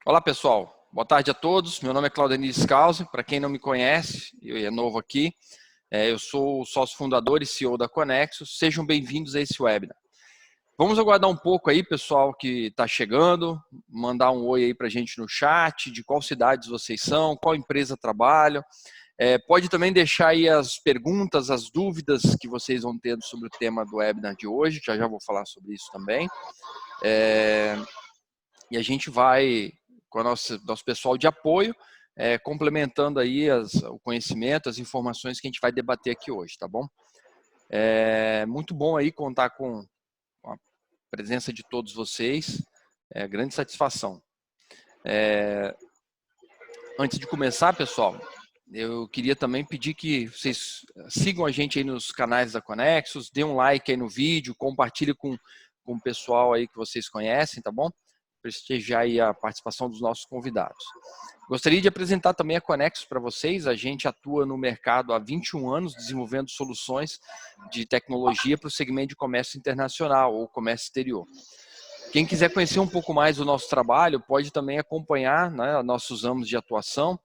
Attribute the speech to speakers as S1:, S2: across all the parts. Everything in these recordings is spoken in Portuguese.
S1: Olá, pessoal. Boa tarde a todos. Meu nome é Claudenir Scalzi. Para quem não me conhece, eu é novo aqui, eu sou o sócio fundador e CEO da Conexus. Sejam bem-vindos a esse webinar. Vamos aguardar um pouco aí, pessoal que está chegando, mandar um oi aí para a gente no chat, de qual cidades vocês são, qual empresa trabalham. Pode também deixar aí as perguntas, as dúvidas que vocês vão ter sobre o tema do webinar de hoje, já vou falar sobre isso também. E a gente vai, com o nosso pessoal de apoio, complementando aí o conhecimento, as informações que a gente vai debater aqui hoje, tá bom? Muito bom aí contar com a presença de todos vocês, grande satisfação. Antes de começar, pessoal, eu queria também pedir que vocês sigam a gente aí nos canais da Conexus, dê um like aí no vídeo, compartilhe com o pessoal aí que vocês conhecem, tá bom? Prestigiar aí a participação dos nossos convidados. Gostaria de apresentar também a Conexus para vocês. A gente atua no mercado há 21 anos, desenvolvendo soluções de tecnologia para o segmento de comércio internacional ou comércio exterior. Quem quiser conhecer um pouco mais do nosso trabalho, pode também acompanhar, né, nossos anos de atuação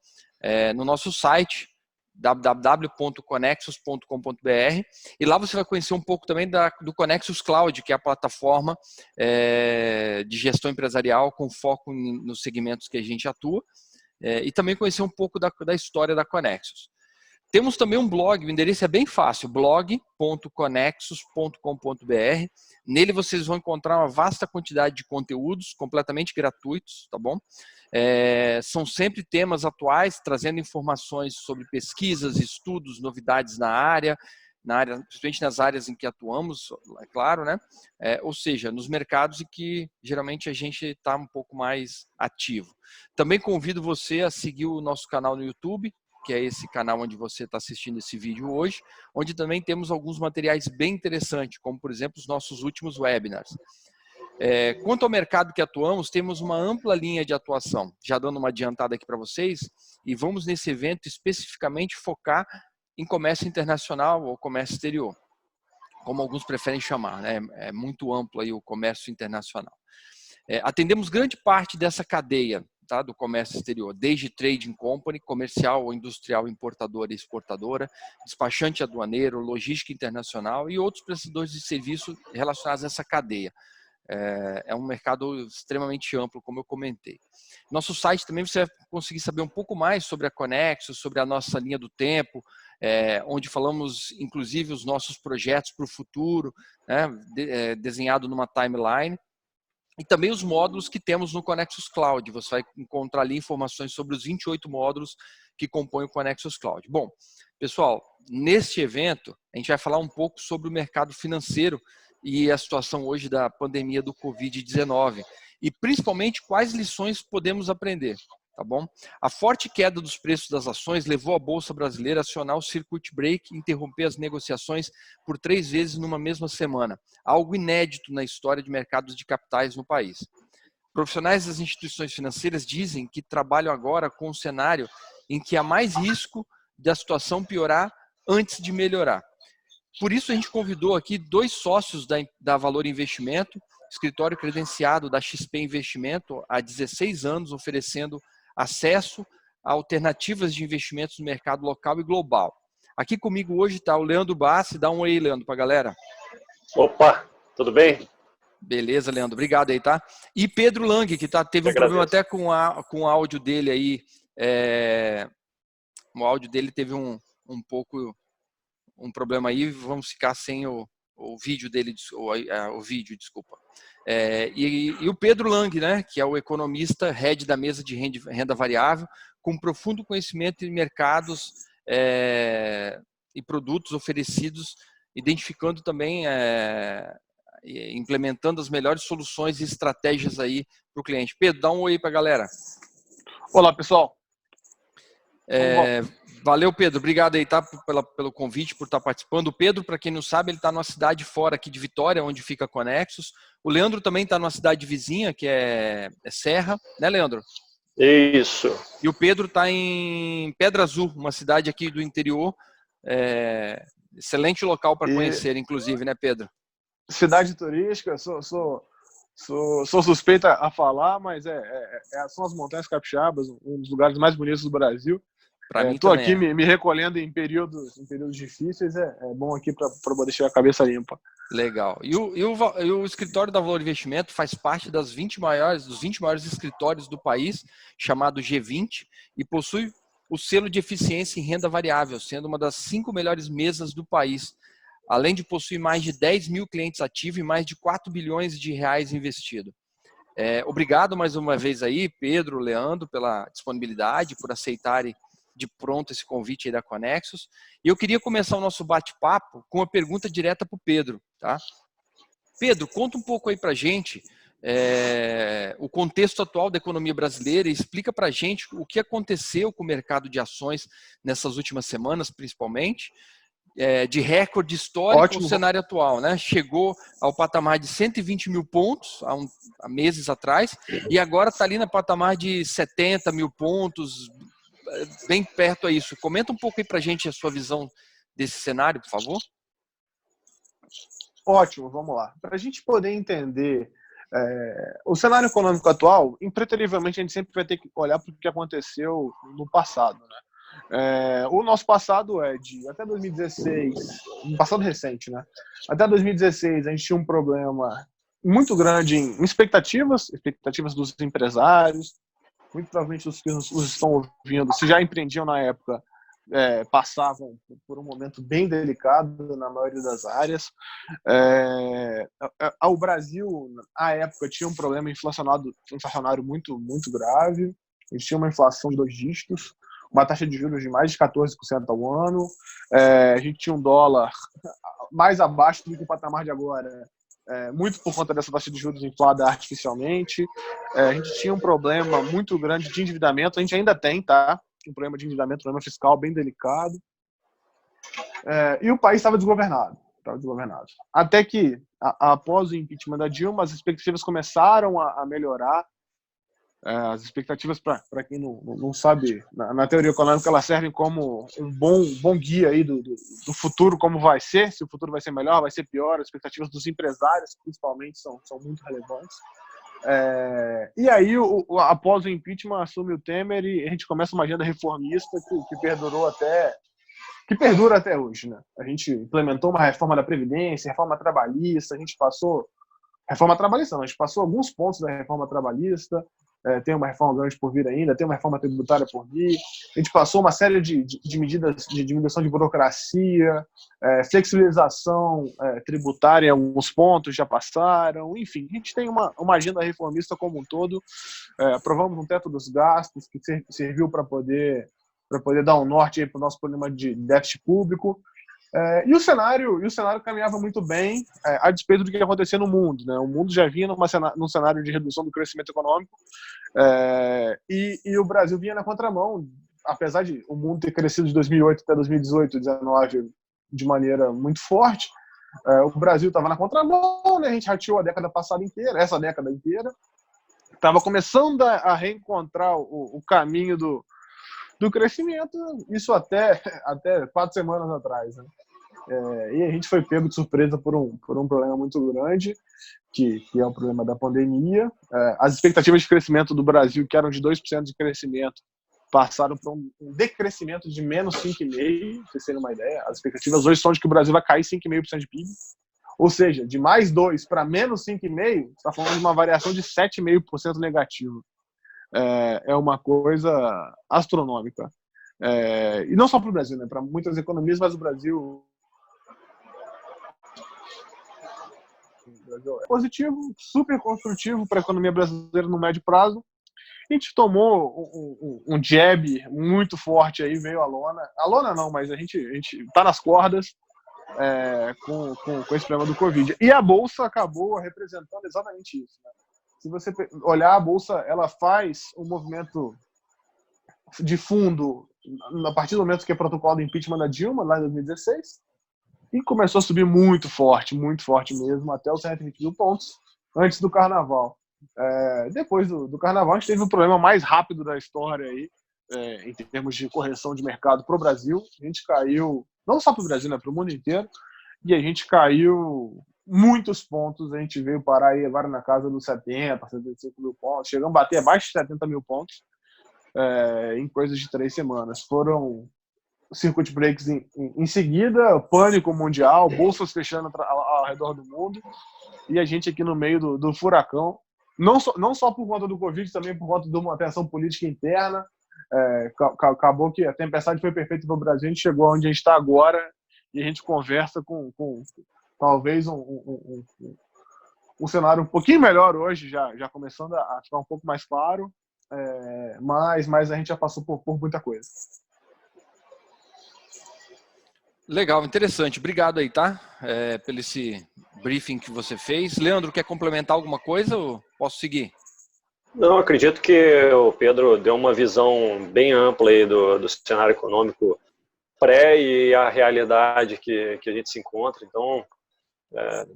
S1: no nosso site, www.conexus.com.br, e lá você vai conhecer um pouco também do Conexus Cloud, que é a plataforma de gestão empresarial com foco nos segmentos que a gente atua, e também conhecer um pouco da história da Conexus. Temos também um blog, o endereço é bem fácil, blog.conexus.com.br. Nele vocês vão encontrar uma vasta quantidade de conteúdos completamente gratuitos, tá bom? São sempre temas atuais, trazendo informações sobre pesquisas, estudos, novidades na área, principalmente nas áreas em que atuamos, é claro, né? Ou seja, nos mercados em que geralmente a gente está um pouco mais ativo. Também convido você a seguir o nosso canal no YouTube, que é esse canal onde você está assistindo esse vídeo hoje, onde também temos alguns materiais bem interessantes, como, por exemplo, os nossos últimos webinars. Quanto ao mercado que atuamos, temos uma ampla linha de atuação, já dando uma adiantada aqui para vocês, e vamos nesse evento especificamente focar em comércio internacional ou comércio exterior, como alguns preferem chamar, né? É muito amplo aí o comércio internacional. Atendemos grande parte dessa cadeia, tá, do comércio exterior, desde trading company, comercial ou industrial importadora e exportadora, despachante aduaneiro, logística internacional e outros prestadores de serviço relacionados a essa cadeia. É um mercado extremamente amplo, como eu comentei. Nosso site também você vai conseguir saber um pouco mais sobre a Conexus, sobre a nossa linha do tempo, onde falamos, inclusive, os nossos projetos para o futuro, né, desenhado numa timeline. E também os módulos que temos no Conexus Cloud. Você vai encontrar ali informações sobre os 28 módulos que compõem o Conexus Cloud. Bom, pessoal, neste evento, a gente vai falar um pouco sobre o mercado financeiro e a situação hoje da pandemia do Covid-19. E principalmente quais lições podemos aprender. Tá bom? A forte queda dos preços das ações levou a Bolsa Brasileira a acionar o circuit break e interromper as negociações por 3 vezes numa mesma semana, algo inédito na história de mercados de capitais no país. Profissionais das instituições financeiras dizem que trabalham agora com um cenário em que há mais risco da situação piorar antes de melhorar. Por isso a gente convidou aqui 2 sócios da Valor Investimento, escritório credenciado da XP Investimento há 16 anos, oferecendo acesso a alternativas de investimentos no mercado local e global. Aqui comigo hoje está o Leandro Bassi. Dá um oi, Leandro, para a galera.
S2: Opa, tudo bem?
S1: Beleza, Leandro. Obrigado aí, tá? E Pedro Lang, que teve um problema até com o áudio dele aí. O áudio dele teve um problema aí. Vamos ficar sem o vídeo dele, o vídeo, desculpa. E o Pedro Lang, né, que é o economista, head da mesa de renda variável, com profundo conhecimento em mercados e produtos oferecidos, identificando também, implementando as melhores soluções e estratégias aí para o cliente. Pedro, dá um oi para a galera.
S3: Olá, pessoal.
S1: Valeu, Pedro. Obrigado aí, tá, pelo convite, por estar participando. O Pedro, para quem não sabe, ele está numa cidade fora aqui de Vitória, onde fica a Conexus. O Leandro também está numa cidade vizinha, que é Serra, né, Leandro?
S2: Isso.
S1: E o Pedro está em Pedra Azul, uma cidade aqui do interior. Excelente local para conhecer, inclusive, né, Pedro?
S3: Cidade turística, sou Sou suspeita a falar, mas são as Montanhas Capixabas, um dos lugares mais bonitos do Brasil.
S1: Para mim
S3: Estou
S1: também
S3: aqui me recolhendo em períodos difíceis, é bom aqui para poder deixar a cabeça limpa.
S1: Legal. E o escritório da Valor Investimento faz parte dos 20 maiores escritórios do país, chamado G20, e possui o selo de eficiência em renda variável, sendo uma das 5 melhores mesas do país, além de possuir mais de 10 mil clientes ativos e mais de 4 bilhões de reais investidos. Obrigado mais uma vez aí, Pedro, Leandro, pela disponibilidade, por aceitarem de pronto esse convite aí da Conexus. E eu queria começar o nosso bate-papo com uma pergunta direta para o Pedro. Tá? Pedro, conta um pouco aí para a gente o contexto atual da economia brasileira e explica para a gente o que aconteceu com o mercado de ações nessas últimas semanas, principalmente, de recorde histórico no cenário atual, né? Chegou ao patamar de 120 mil pontos há meses atrás e agora está ali no patamar de 70 mil pontos, bem perto a isso. Comenta um pouco aí para a gente a sua visão desse cenário, por favor.
S3: Ótimo, vamos lá. Para a gente poder entender o cenário econômico atual, impreterivelmente a gente sempre vai ter que olhar para o que aconteceu no passado, né? O nosso passado até 2016, um passado recente, né? Até 2016 a gente tinha um problema muito grande em expectativas dos empresários. Muito provavelmente os que nos estão ouvindo, se já empreendiam na época, passavam por um momento bem delicado na maioria das áreas. O Brasil, à época, tinha um problema inflacionário muito, muito grave. A gente tinha uma inflação de 2 dígitos, uma taxa de juros de mais de 14% ao ano. A gente tinha um dólar mais abaixo do que o patamar de agora, muito por conta dessa taxa de juros inflada artificialmente. A gente tinha um problema muito grande de endividamento, a gente ainda tem, tá? Um problema de endividamento, um problema fiscal bem delicado. E o país estava desgovernado. Até que, após o impeachment da Dilma, as expectativas começaram a melhorar. As expectativas, para quem não sabe, na teoria econômica, elas servem como um bom guia aí do futuro, como vai ser, se o futuro vai ser melhor, vai ser pior. As expectativas dos empresários, principalmente, são muito relevantes. E aí, após o impeachment, assume o Temer e a gente começa uma agenda reformista que perdura até hoje, né? A gente implementou uma reforma da Previdência, reforma trabalhista, a gente passou alguns pontos da reforma trabalhista. Tem uma reforma grande por vir ainda, tem uma reforma tributária por vir. A gente passou uma série de medidas de diminuição de burocracia, flexibilização tributária em alguns pontos já passaram. Enfim, a gente tem uma agenda reformista como um todo. Aprovamos um teto dos gastos que serviu para poder dar um norte para o nosso problema de déficit público. E o cenário caminhava muito bem, a despeito do que acontecia no mundo, né? O mundo já vinha num cenário de redução do crescimento econômico, e o Brasil vinha na contramão, apesar de o mundo ter crescido de 2008 até 2018, 2019 de maneira muito forte. O Brasil estava na contramão, né? A gente rateou essa década inteira, estava começando a reencontrar o caminho do crescimento, isso até 4 semanas atrás, né? E a gente foi pego de surpresa por um problema muito grande, que é o problema da pandemia. As expectativas de crescimento do Brasil, que eram de 2% de crescimento, passaram para um decrescimento de menos 5,5%, para vocês terem uma ideia. As expectativas hoje são de que o Brasil vai cair 5,5% de PIB. Ou seja, de mais 2 para menos 5,5%, você está falando de uma variação de 7,5% negativo. É uma coisa astronômica. E não só para o Brasil, né? Para muitas economias, mas o Brasil é positivo, super construtivo para a economia brasileira no médio prazo. A gente tomou um jab muito forte aí, veio a lona não, mas a gente está nas cordas com esse problema do Covid. E a Bolsa acabou representando exatamente isso, né? Se você olhar, a Bolsa, ela faz um movimento de fundo a partir do momento que é protocolo do impeachment da Dilma, lá em 2016, e começou a subir muito forte mesmo, até os 120 mil pontos antes do Carnaval. Depois do Carnaval, a gente teve o problema mais rápido da história aí, em termos de correção de mercado para o Brasil. A gente caiu, não só para o Brasil, né, para o mundo inteiro, e a gente caiu muitos pontos. A gente veio parar aí agora na casa dos 70, 75 mil pontos. Chegamos a bater abaixo de 70 mil pontos em coisas de 3 semanas. Foram circuit breaks em seguida, pânico mundial, bolsas fechando ao redor do mundo, e a gente aqui no meio do furacão, não só por conta do Covid, também por conta de uma tensão política interna. Acabou que a tempestade foi perfeita para o Brasil, a gente chegou onde a gente está agora, e a gente conversa com talvez um cenário um pouquinho melhor hoje, já começando a ficar um pouco mais claro, mas a gente já passou por muita coisa.
S1: Legal, interessante. Obrigado aí, tá? Pelo esse briefing que você fez. Leandro, quer complementar alguma coisa ou posso seguir?
S2: Não, acredito que o Pedro deu uma visão bem ampla aí do cenário econômico pré e a realidade que a gente se encontra. Então,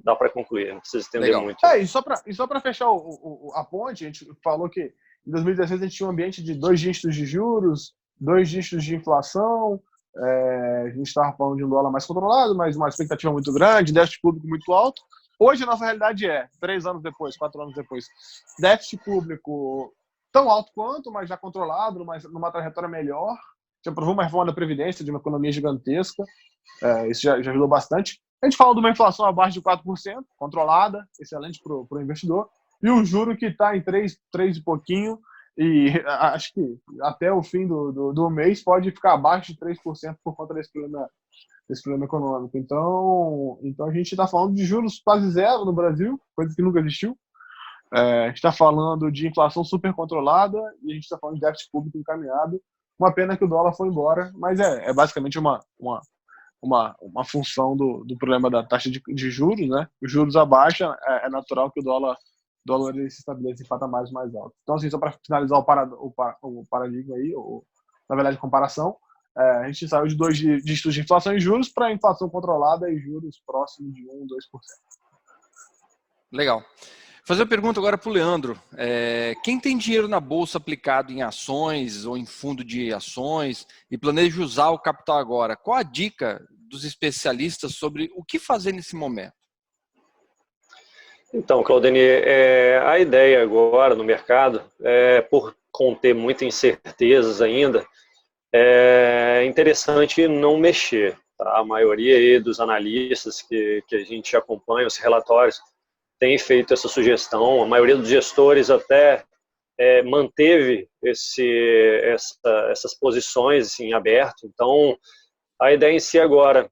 S2: dá para concluir, não precisa estender
S1: Legal.
S2: muito.
S3: E só para fechar a ponte, a gente falou que em 2016 a gente tinha um ambiente de 2 dígitos de juros, 2 dígitos de inflação, a gente estava falando de um dólar mais controlado, mas uma expectativa muito grande, déficit público muito alto. Hoje a nossa realidade 3 anos depois, 4 anos depois, déficit público tão alto quanto, mas já controlado, mas numa trajetória melhor. Já aprovou uma reforma da Previdência, de uma economia gigantesca, isso já ajudou bastante. A gente fala de uma inflação abaixo de 4%, controlada, excelente para o investidor, e um juro que está em 3 e pouquinho, e acho que até o fim do mês pode ficar abaixo de 3% por conta desse problema econômico. Então a gente está falando de juros quase zero no Brasil, coisa que nunca existiu. A gente está falando de inflação super controlada e a gente está falando de déficit público encaminhado. Uma pena que o dólar foi embora, mas é basicamente uma função do problema da taxa de juros, né? Os juros abaixam, é natural que o dólar se estabeleça em patamares mais altos. Então, assim, só para finalizar o paradigma aí, na verdade, comparação, a gente saiu de 2 dígitos de inflação e juros para inflação controlada e juros próximos de 1%, 2%.
S1: Legal. Vou fazer uma pergunta agora para o Leandro. Quem tem dinheiro na bolsa aplicado em ações ou em fundo de ações e planeja usar o capital agora, qual a dica dos especialistas sobre o que fazer nesse momento?
S2: Então, Claudine, a ideia agora no mercado, por conter muitas incertezas ainda, é interessante não mexer. Tá? A maioria aí dos analistas que a gente acompanha, os relatórios, tem feito essa sugestão. A maioria dos gestores até manteve essas posições em aberto. Então, a ideia em si agora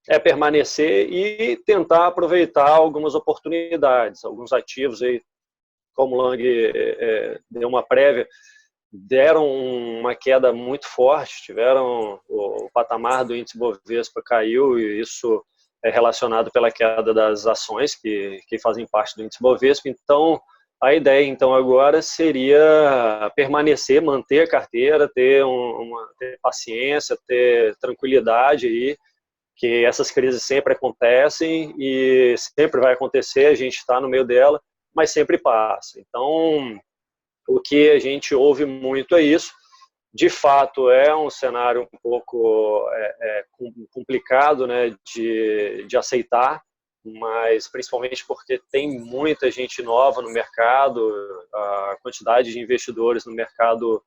S2: é permanecer e tentar aproveitar algumas oportunidades, alguns ativos aí, como o Lang deu uma prévia, deram uma queda muito forte, tiveram o patamar do índice Bovespa caiu e isso é relacionado pela queda das ações que fazem parte do índice Bovespa. Então, a ideia então agora seria permanecer, manter a carteira, ter paciência, ter tranquilidade aí, que essas crises sempre acontecem e sempre vai acontecer, a gente está no meio dela, mas sempre passa. Então, o que a gente ouve muito é isso. De fato, é um cenário um pouco complicado, né, de aceitar, mas principalmente porque tem muita gente nova no mercado, a quantidade de investidores no mercado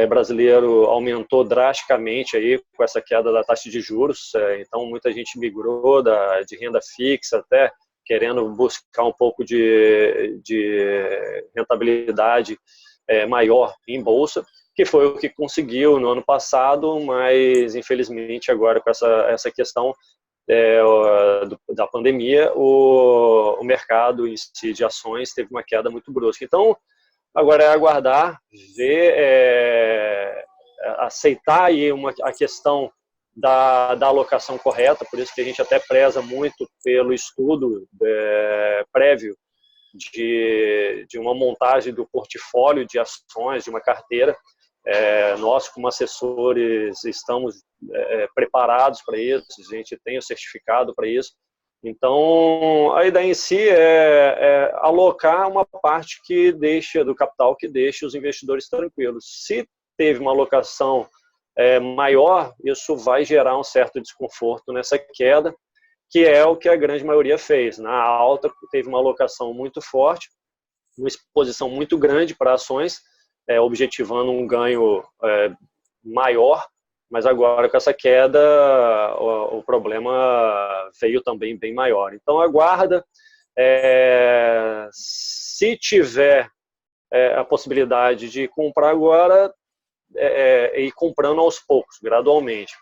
S2: brasileiro aumentou drasticamente aí com essa queda da taxa de juros, então muita gente migrou de renda fixa até querendo buscar um pouco de rentabilidade maior em bolsa, que foi o que conseguiu no ano passado, mas infelizmente agora com essa questão da pandemia, o mercado em si de ações teve uma queda muito brusca. Então, agora é aguardar, ver, aceitar aí a questão da alocação correta, por isso que a gente até preza muito pelo estudo prévio de uma montagem do portfólio de ações, de uma carteira. Nós, como assessores, estamos preparados para isso, a gente tem o certificado para isso. Então, a ideia em si é alocar uma parte do capital que deixe os investidores tranquilos. Se teve uma alocação maior, isso vai gerar um certo desconforto nessa queda, que é o que a grande maioria fez. Na alta, teve uma alocação muito forte, uma exposição muito grande para ações, objetivando um ganho maior, mas agora com essa queda o problema veio também bem maior. Então aguarda, se tiver a possibilidade de comprar agora, ir comprando aos poucos, gradualmente.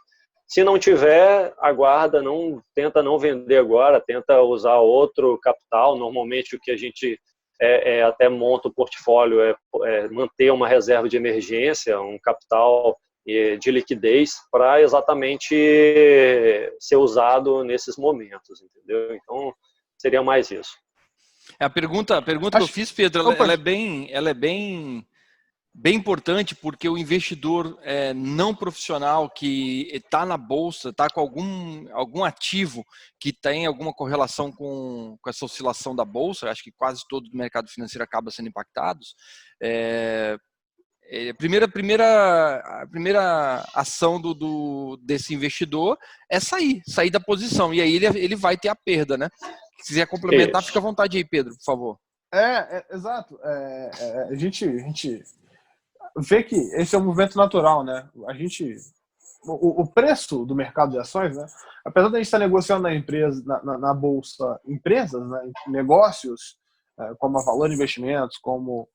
S2: Se não tiver, aguarda, tenta não vender agora, tenta usar outro capital. Normalmente o que a gente até monta o portfólio é manter uma reserva de emergência, um capital de liquidez para exatamente ser usado nesses momentos, entendeu? Então seria mais isso.
S1: A pergunta que eu fiz, Pedro, ela é bem importante, porque o investidor não profissional que está na bolsa, está com algum ativo que tem alguma correlação com essa oscilação da bolsa, acho que quase todo o mercado financeiro acaba sendo impactado. A primeira ação desse investidor é sair da posição, e aí ele vai ter a perda, né? Se quiser complementar, fica à vontade aí, Pedro, por favor.
S3: Exato. A gente vê que esse é um movimento natural, né? O preço do mercado de ações, né? Apesar de a gente estar negociando na bolsa empresas, né? Negócios, como a Valor Investimentos, como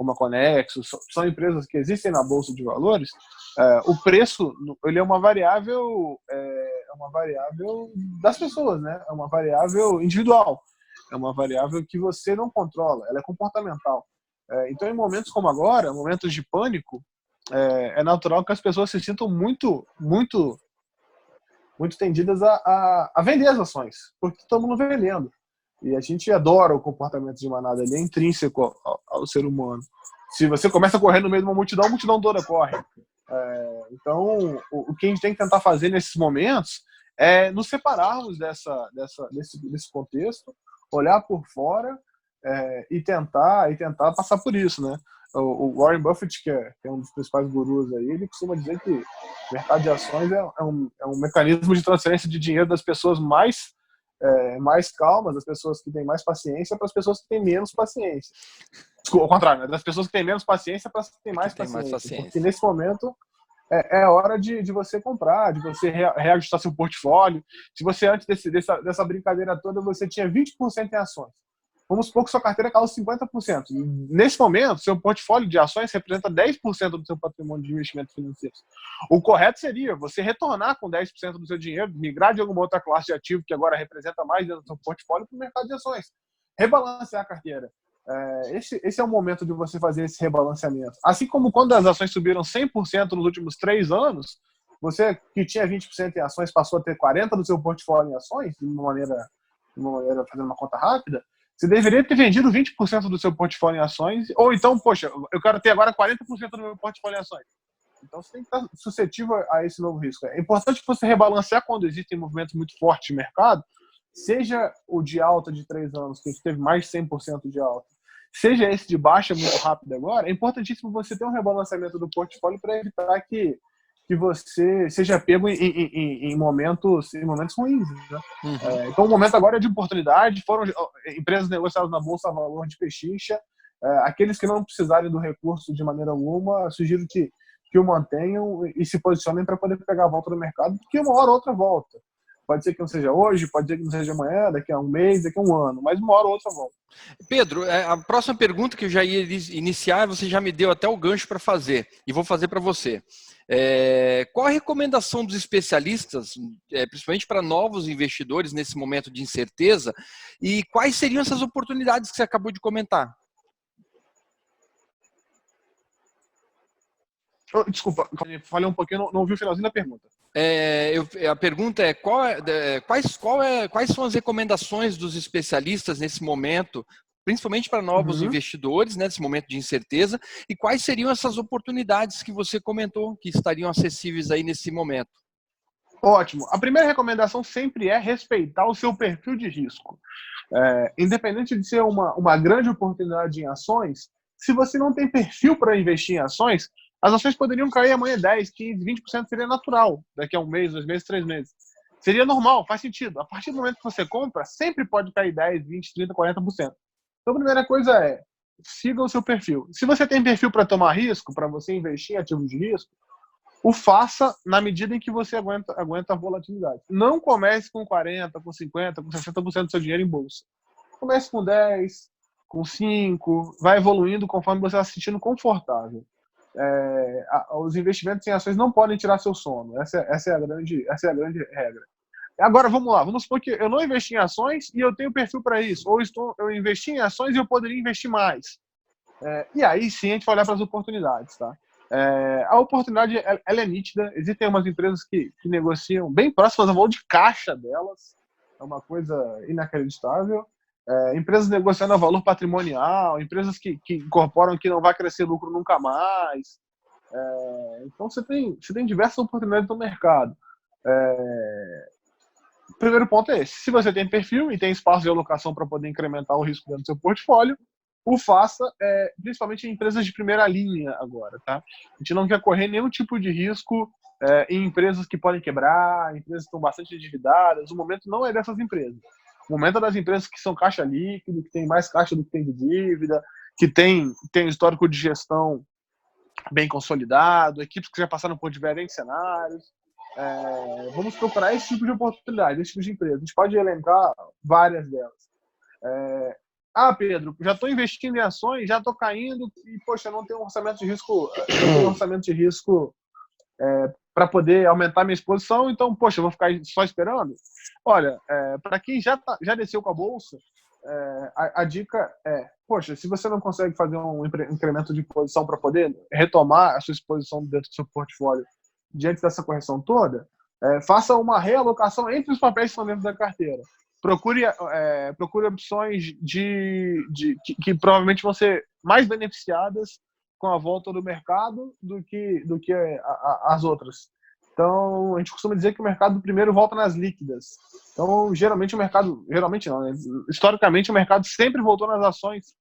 S3: a Conexo, são empresas que existem na bolsa de valores. O preço, ele é uma variável das pessoas, né? É uma variável individual, é uma variável que você não controla, ela é comportamental. Então, em momentos como agora, momentos de pânico, é natural que as pessoas se sintam muito, muito, muito tendidas a vender as ações, porque todo mundo vendendo. E a gente adora o comportamento de manada, ele é intrínseco ao ser humano. Se você começa a correr no meio de uma multidão, a multidão toda corre. Então, o que a gente tem que tentar fazer nesses momentos é nos separarmos desse contexto, olhar por fora e tentar passar por isso, né? O Warren Buffett, que é um dos principais gurus aí, ele costuma dizer que o mercado de ações é um mecanismo de transferência de dinheiro das pessoas mais calmas, das pessoas que têm mais paciência, para as pessoas que têm menos paciência. Desculpa, ao contrário, né? Das pessoas que têm menos paciência para as que têm mais paciência. Porque nesse momento é hora de você comprar, de você reajustar seu portfólio. Se você, antes dessa brincadeira toda, você tinha 20% em ações. Vamos supor que sua carteira caiu 50%. Nesse momento, seu portfólio de ações representa 10% do seu patrimônio de investimentos financeiros. O correto seria você retornar com 10% do seu dinheiro, migrar de alguma outra classe de ativo que agora representa mais dentro do seu portfólio para o mercado de ações. Rebalancear a carteira. Esse é o momento de você fazer esse rebalanceamento. Assim como quando as ações subiram 100% nos últimos 3 anos, você que tinha 20% em ações passou a ter 40% do seu portfólio em ações, de uma maneira fazendo uma conta rápida. Você deveria ter vendido 20% do seu portfólio em ações, ou então, poxa, eu quero ter agora 40% do meu portfólio em ações. Então você tem que estar suscetível a esse novo risco. É importante você rebalancear quando existem movimentos muito fortes de mercado, seja o de alta de 3 anos, que a gente teve mais de 100% de alta, seja esse de baixa muito rápido agora, é importantíssimo você ter um rebalanceamento do portfólio para evitar que você seja pego em momentos ruins, né? Então o momento agora é de oportunidade. Foram empresas negociadas na Bolsa a Valor de pechincha. Aqueles que não precisarem do recurso de maneira alguma, sugiro que o mantenham e se posicionem para poder pegar a volta do mercado, porque uma hora ou outra volta. Pode ser que não seja hoje, pode ser que não seja amanhã, daqui a um mês, daqui a um ano, mas uma hora ou outra volta.
S1: Pedro, a próxima pergunta que eu já ia iniciar, você já me deu até o gancho para fazer, e vou fazer para você. Qual a recomendação dos especialistas, principalmente para novos investidores nesse momento de incerteza, e quais seriam essas oportunidades que você acabou de comentar?
S3: Desculpa, falei um pouquinho, não ouvi o finalzinho da pergunta.
S1: A pergunta é quais são as recomendações dos especialistas nesse momento, principalmente para novos investidores, né, nesse momento de incerteza, e quais seriam essas oportunidades que você comentou que estariam acessíveis aí nesse momento?
S3: Ótimo. A primeira recomendação sempre é respeitar o seu perfil de risco. Independente de ser uma grande oportunidade em ações, se você não tem perfil para investir em ações, as ações poderiam cair amanhã 10%, 15%, 20%, seria natural, daqui a um mês, 2 meses, 3 meses. Seria normal, faz sentido. A partir do momento que você compra, sempre pode cair 10, 20, 30, 40%. Então, a primeira coisa é, siga o seu perfil. Se você tem perfil para tomar risco, para você investir em ativos de risco, o faça na medida em que você aguenta a volatilidade. Não comece com 40%, com 50%, com 60% do seu dinheiro em bolsa. Comece com 10%, com 5%, vai evoluindo conforme você está se sentindo confortável. Os investimentos em ações não podem tirar seu sono. Essa é a grande regra. Agora, vamos lá. Vamos supor que eu não investi em ações e eu tenho perfil para isso. Ou eu investi em ações e eu poderia investir mais. E aí sim a gente vai olhar para as oportunidades. Tá? A oportunidade ela é nítida. Existem umas empresas que negociam bem próximas ao valor de caixa delas. É uma coisa inacreditável. Empresas negociando a valor patrimonial, empresas que incorporam que não vai crescer lucro nunca mais. Então você tem diversas oportunidades no mercado. O primeiro ponto é esse. Se você tem perfil e tem espaço de alocação para poder incrementar o risco dentro do seu portfólio, o faça, principalmente em empresas de primeira linha agora. Tá? A gente não quer correr nenhum tipo de risco em empresas que podem quebrar, empresas que estão bastante endividadas. O momento não é dessas empresas. O momento é das empresas que são caixa líquido, que tem mais caixa do que tem de dívida, que tem histórico de gestão bem consolidado, equipes que já passaram por diferentes cenários. Vamos procurar esse tipo de oportunidade, esse tipo de empresa. A gente pode elencar várias delas. Pedro, já estou investindo em ações, já estou caindo e, poxa, não tenho um orçamento de risco, para poder aumentar minha exposição, então, poxa, eu vou ficar só esperando? Olha, para quem já desceu com a bolsa, a dica poxa, se você não consegue fazer um incremento de posição para poder retomar a sua exposição dentro do seu portfólio diante dessa correção toda, faça uma realocação entre os papéis que estão dentro da carteira. Procure opções que provavelmente vão ser mais beneficiadas com a volta do mercado do que as outras. Então, a gente costuma dizer que o mercado primeiro volta nas líquidas. Então, historicamente o mercado sempre voltou nas ações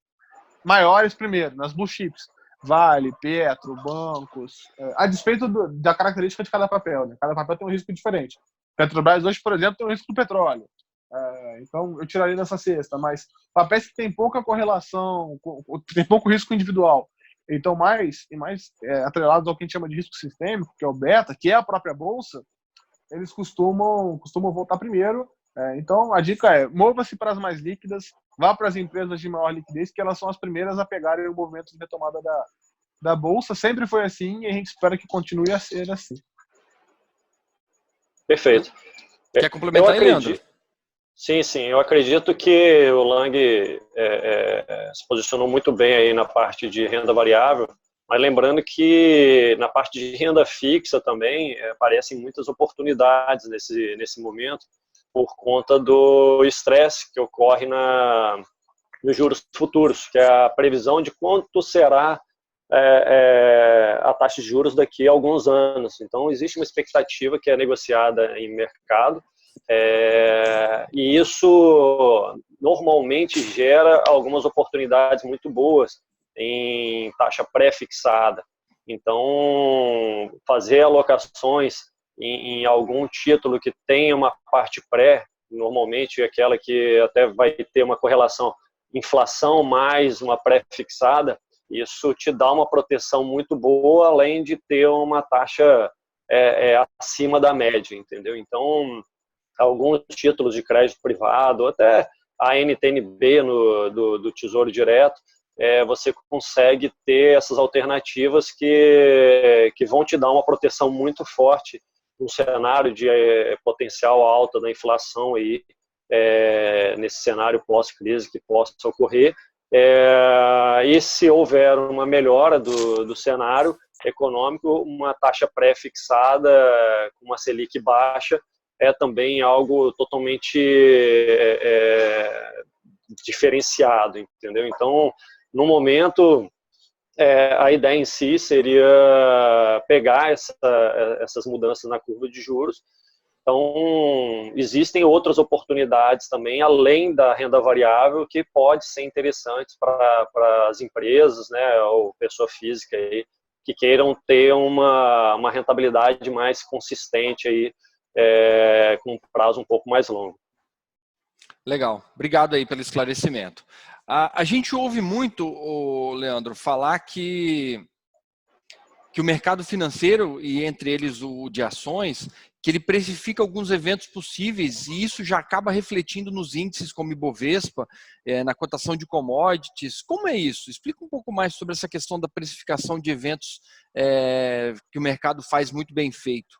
S3: maiores primeiro, nas blue chips. Vale, Petro, bancos, a despeito da característica de cada papel. Né? Cada papel tem um risco diferente. Petrobras hoje, por exemplo, tem um risco do petróleo. Então, eu tiraria dessa cesta. Mas papéis que têm pouca correlação, tem pouco risco individual, então mais atrelados ao que a gente chama de risco sistêmico, que é o beta, que é a própria bolsa, eles costumam voltar primeiro. Então, a dica é, mova-se para as mais líquidas, vá para as empresas de maior liquidez, que elas são as primeiras a pegarem o movimento de retomada da bolsa. Sempre foi assim e a gente espera que continue a ser assim.
S2: Perfeito.
S1: Quer complementar, Leandro?
S2: Sim, eu acredito que o Lang se posicionou muito bem aí na parte de renda variável, mas lembrando que na parte de renda fixa também aparecem muitas oportunidades nesse momento, por conta do estresse que ocorre nos juros futuros, que é a previsão de quanto será a taxa de juros daqui a alguns anos. Então, existe uma expectativa que é negociada em mercado, e isso normalmente gera algumas oportunidades muito boas em taxa pré-fixada. Então, fazer alocações em algum título que tenha uma parte pré, normalmente aquela que até vai ter uma correlação inflação mais uma pré-fixada, isso te dá uma proteção muito boa, além de ter uma taxa acima da média, entendeu? Então, alguns títulos de crédito privado, até a NTNB do Tesouro Direto, você consegue ter essas alternativas que vão te dar uma proteção muito forte no cenário de potencial alta da inflação aí, nesse cenário pós-crise que possa ocorrer. E se houver uma melhora do cenário econômico, uma taxa pré-fixada com uma Selic baixa é também algo totalmente diferenciado, entendeu? Então, no momento, a ideia em si seria pegar essas mudanças na curva de juros. Então, existem outras oportunidades também, além da renda variável, que pode ser interessantes para as empresas, né, ou pessoa física aí, que queiram ter uma rentabilidade mais consistente aí com um prazo um pouco mais longo.
S1: Legal, obrigado aí pelo esclarecimento. A gente ouve muito, Leandro, falar que o mercado financeiro, e entre eles o de ações, que ele precifica alguns eventos possíveis e isso já acaba refletindo nos índices como Ibovespa, na cotação de commodities. Como é isso? Explica um pouco mais sobre essa questão da precificação de eventos que o mercado faz muito bem feito.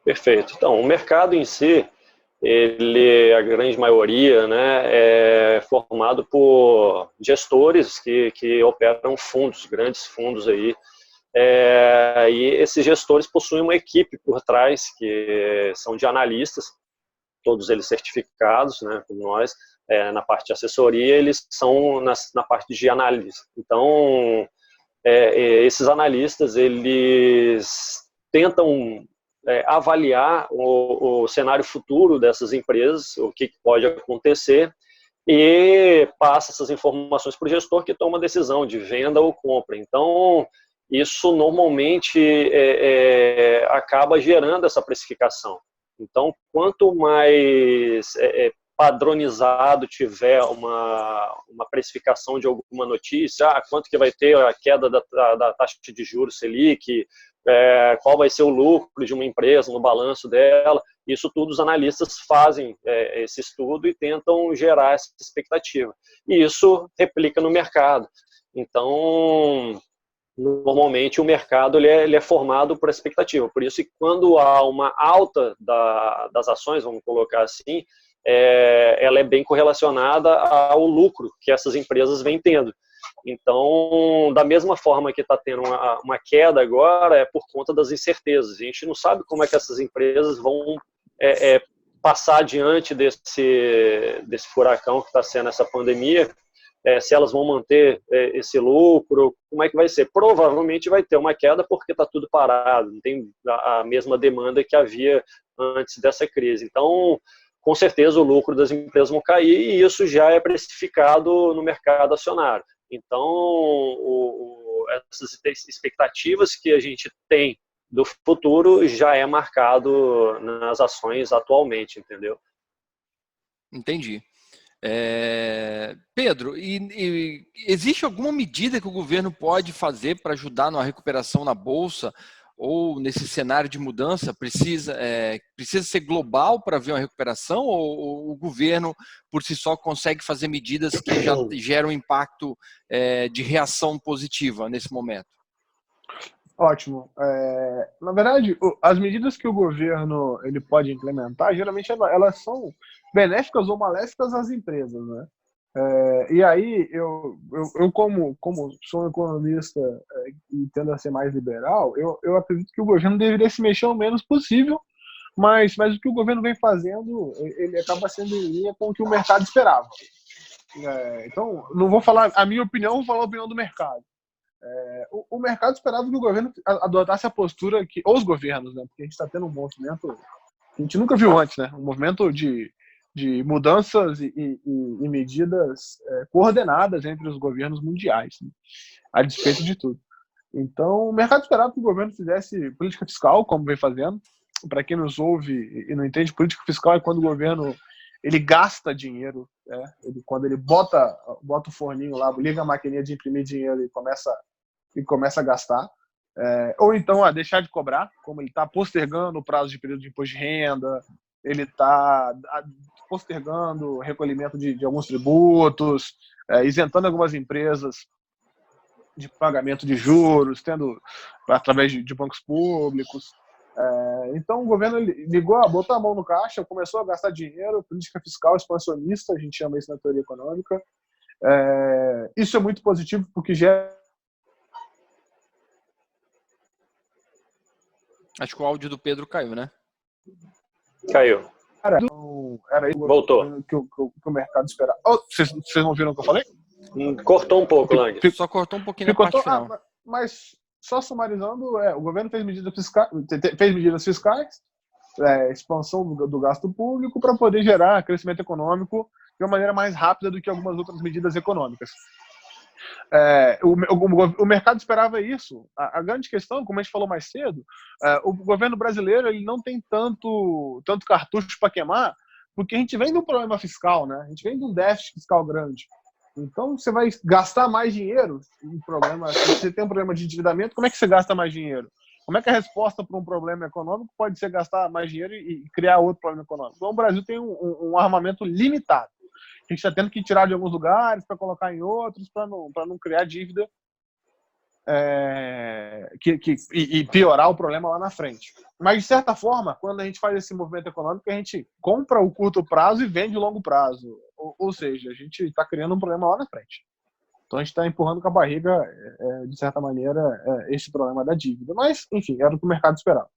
S2: Perfeito. Então, o mercado em si, a grande maioria, né, é formado por gestores que operam fundos, grandes fundos aí, e esses gestores possuem uma equipe por trás, que são de analistas, todos eles certificados, né, por nós, na parte de assessoria, eles são na parte de análise. Então, esses analistas, eles tentam avaliar o cenário futuro dessas empresas, o que pode acontecer, e passa essas informações para o gestor que toma a decisão de venda ou compra. Então, isso normalmente acaba gerando essa precificação. Então, quanto mais padronizado tiver uma precificação de alguma notícia, quanto que vai ter a queda da taxa de juros Selic, qual vai ser o lucro de uma empresa no balanço dela, isso tudo os analistas fazem esse estudo e tentam gerar essa expectativa. E isso replica no mercado. Então, normalmente o mercado ele é formado por expectativa. Por isso que quando há uma alta das ações, vamos colocar assim, ela é bem correlacionada ao lucro que essas empresas vêm tendo. Então, da mesma forma que está tendo uma queda agora, é por conta das incertezas. A gente não sabe como é que essas empresas vão passar diante desse furacão que está sendo essa pandemia, se elas vão manter esse lucro, como é que vai ser? Provavelmente vai ter uma queda porque está tudo parado, não tem a mesma demanda que havia antes dessa crise. Então, com certeza o lucro das empresas vão cair e isso já é precificado no mercado acionário. Então, essas expectativas que a gente tem do futuro já é marcado nas ações atualmente, entendeu?
S1: Entendi. Pedro, e existe alguma medida que o governo pode fazer para ajudar na recuperação na Bolsa ou nesse cenário de mudança? Precisa ser global para haver uma recuperação ou o governo por si só consegue fazer medidas que já geram impacto de reação positiva nesse momento?
S3: Ótimo. Na verdade, as medidas que o governo ele pode implementar, geralmente elas são benéficas ou maléficas às empresas, né? E aí, eu como sou um economista e tendo a ser mais liberal, eu acredito que o governo deveria se mexer o menos possível, mas o que o governo vem fazendo, ele acaba sendo em linha com o que o mercado esperava. Então, não vou falar a minha opinião, vou falar a opinião do mercado. O mercado esperava que o governo adotasse a postura que, ou os governos, né? Porque a gente está tendo um movimento que a gente nunca viu antes, né? Um movimento de mudanças e medidas coordenadas entre os governos mundiais, né? A despeito de tudo. Então, o mercado esperava que o governo fizesse política fiscal, como vem fazendo. Para quem nos ouve e não entende, política fiscal é quando o governo ele gasta dinheiro, quando ele bota o forninho lá, liga a maquininha de imprimir dinheiro e começa a gastar. Ou então deixar de cobrar, como ele está postergando o prazo de período de imposto de renda, ele está postergando o recolhimento de alguns tributos, isentando algumas empresas de pagamento de juros, através de bancos públicos. Então o governo botou a mão no caixa, começou a gastar dinheiro, política fiscal expansionista, a gente chama isso na teoria econômica. Isso é muito positivo porque gera...
S1: Acho que o áudio do Pedro caiu, né?
S2: Caiu.
S3: Era isso.
S2: Voltou.
S3: Que o mercado esperava. Vocês não ouviram o que eu falei?
S2: Cortou um pouco, Lang.
S1: Só cortou um pouquinho na parte final.
S3: Mas só sumarizando, o governo fez medidas fiscais, expansão do gasto público para poder gerar crescimento econômico de uma maneira mais rápida do que algumas outras medidas econômicas. O mercado esperava isso. A grande questão, como a gente falou mais cedo, o governo brasileiro ele não tem tanto cartucho para queimar, porque a gente vem de um problema fiscal, né? A gente vem de um déficit fiscal grande. Então, você vai gastar mais dinheiro. Se você tem um problema de endividamento, como é que você gasta mais dinheiro? Como é que a resposta para um problema econômico pode ser gastar mais dinheiro e criar outro problema econômico? Então, o Brasil tem um armamento limitado. A gente está tendo que tirar de alguns lugares para colocar em outros, para não criar dívida e piorar o problema lá na frente. Mas, de certa forma, quando a gente faz esse movimento econômico, a gente compra o curto prazo e vende o longo prazo. Ou seja, a gente está criando um problema lá na frente. Então, a gente está empurrando com a barriga, de certa maneira, esse problema da dívida. Mas, enfim, era o que o mercado esperava.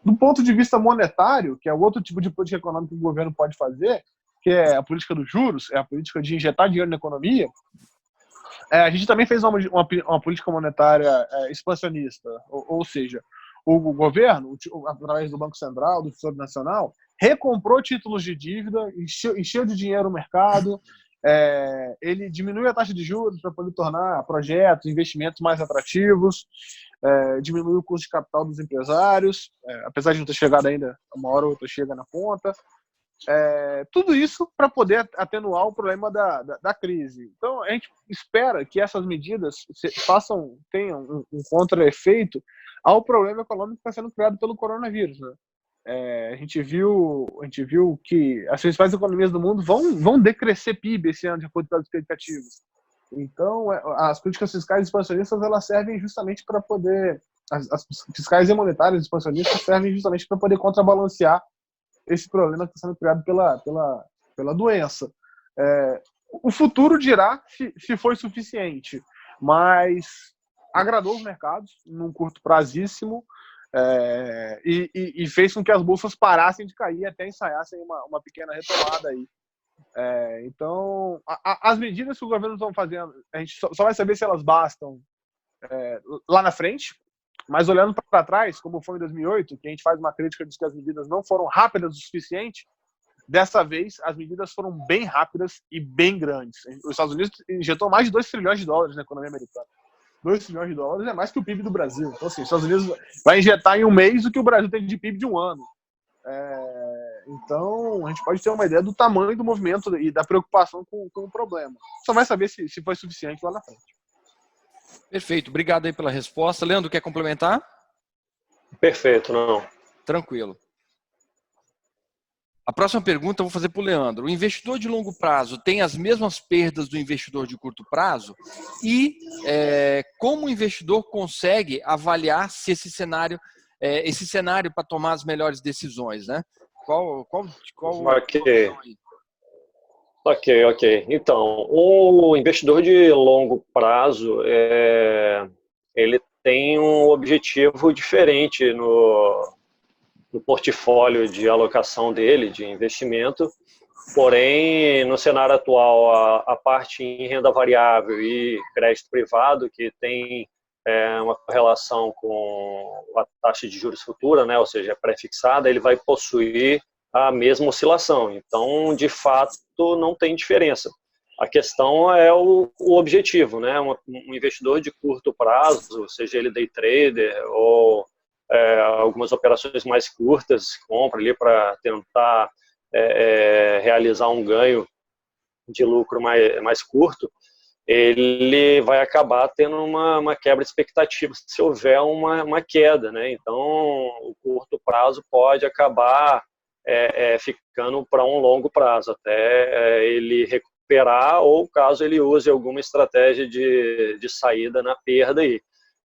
S3: Do ponto de vista monetário, que é o outro tipo de política econômica que o governo pode fazer, que é a política dos juros, é a política de injetar dinheiro na economia, a gente também fez uma política monetária expansionista. Ou seja, o governo, através do Banco Central, do Tesouro Nacional, recomprou títulos de dívida, encheu de dinheiro o mercado, ele diminui a taxa de juros para poder tornar projetos, investimentos mais atrativos, diminui o custo de capital dos empresários, apesar de não ter chegado ainda, uma hora ou outra chega na ponta. Tudo isso para poder atenuar o problema da crise. Então, a gente espera que essas medidas tenham um contra-efeito ao problema econômico que está sendo criado pelo coronavírus, né? A gente viu que as principais economias do mundo vão decrescer PIB esse ano, de acordo com as expectativas. Então, as políticas fiscais expansionistas elas servem justamente para poder... As fiscais e monetárias expansionistas servem justamente para poder contrabalancear esse problema que está sendo criado pela doença. O futuro dirá se foi suficiente, mas agradou os mercados num curto prazíssimo, e fez com que as bolsas parassem de cair até ensaiassem uma pequena retomada aí. Então, as medidas que o governo está fazendo, a gente só vai saber se elas bastam lá na frente, mas olhando para trás, como foi em 2008, que a gente faz uma crítica de que as medidas não foram rápidas o suficiente, dessa vez as medidas foram bem rápidas e bem grandes. Os Estados Unidos injetou mais de 2 trilhões de dólares na economia americana. 2 trilhões de dólares é mais que o PIB do Brasil. Então, assim, os Estados Unidos vai injetar em um mês o que o Brasil tem de PIB de um ano. Então, a gente pode ter uma ideia do tamanho do movimento e da preocupação com o problema. Só vai saber se foi suficiente lá na frente.
S1: Perfeito, obrigado aí pela resposta. Leandro, quer complementar?
S2: Perfeito, não.
S1: Tranquilo. A próxima pergunta eu vou fazer para o Leandro. O investidor de longo prazo tem as mesmas perdas do investidor de curto prazo? E como o investidor consegue avaliar se esse cenário para tomar as melhores decisões, né? Qual
S2: Ok. Ok. Então, o investidor de longo prazo, ele tem um objetivo diferente no portfólio de alocação dele, de investimento, porém, no cenário atual, a parte em renda variável e crédito privado, que tem uma correlação com a taxa de juros futura, né, ou seja, pré-fixada, ele vai possuir a mesma oscilação. Então, de fato, não tem diferença. A questão é o objetivo, né? Um investidor de curto prazo, seja ele day trader ou algumas operações mais curtas, compra ali para tentar realizar um ganho de lucro mais curto, ele vai acabar tendo uma quebra de expectativa se houver uma queda, né? Então, o curto prazo pode acabar ficando para um longo prazo, até ele recuperar ou caso ele use alguma estratégia de saída na perda aí,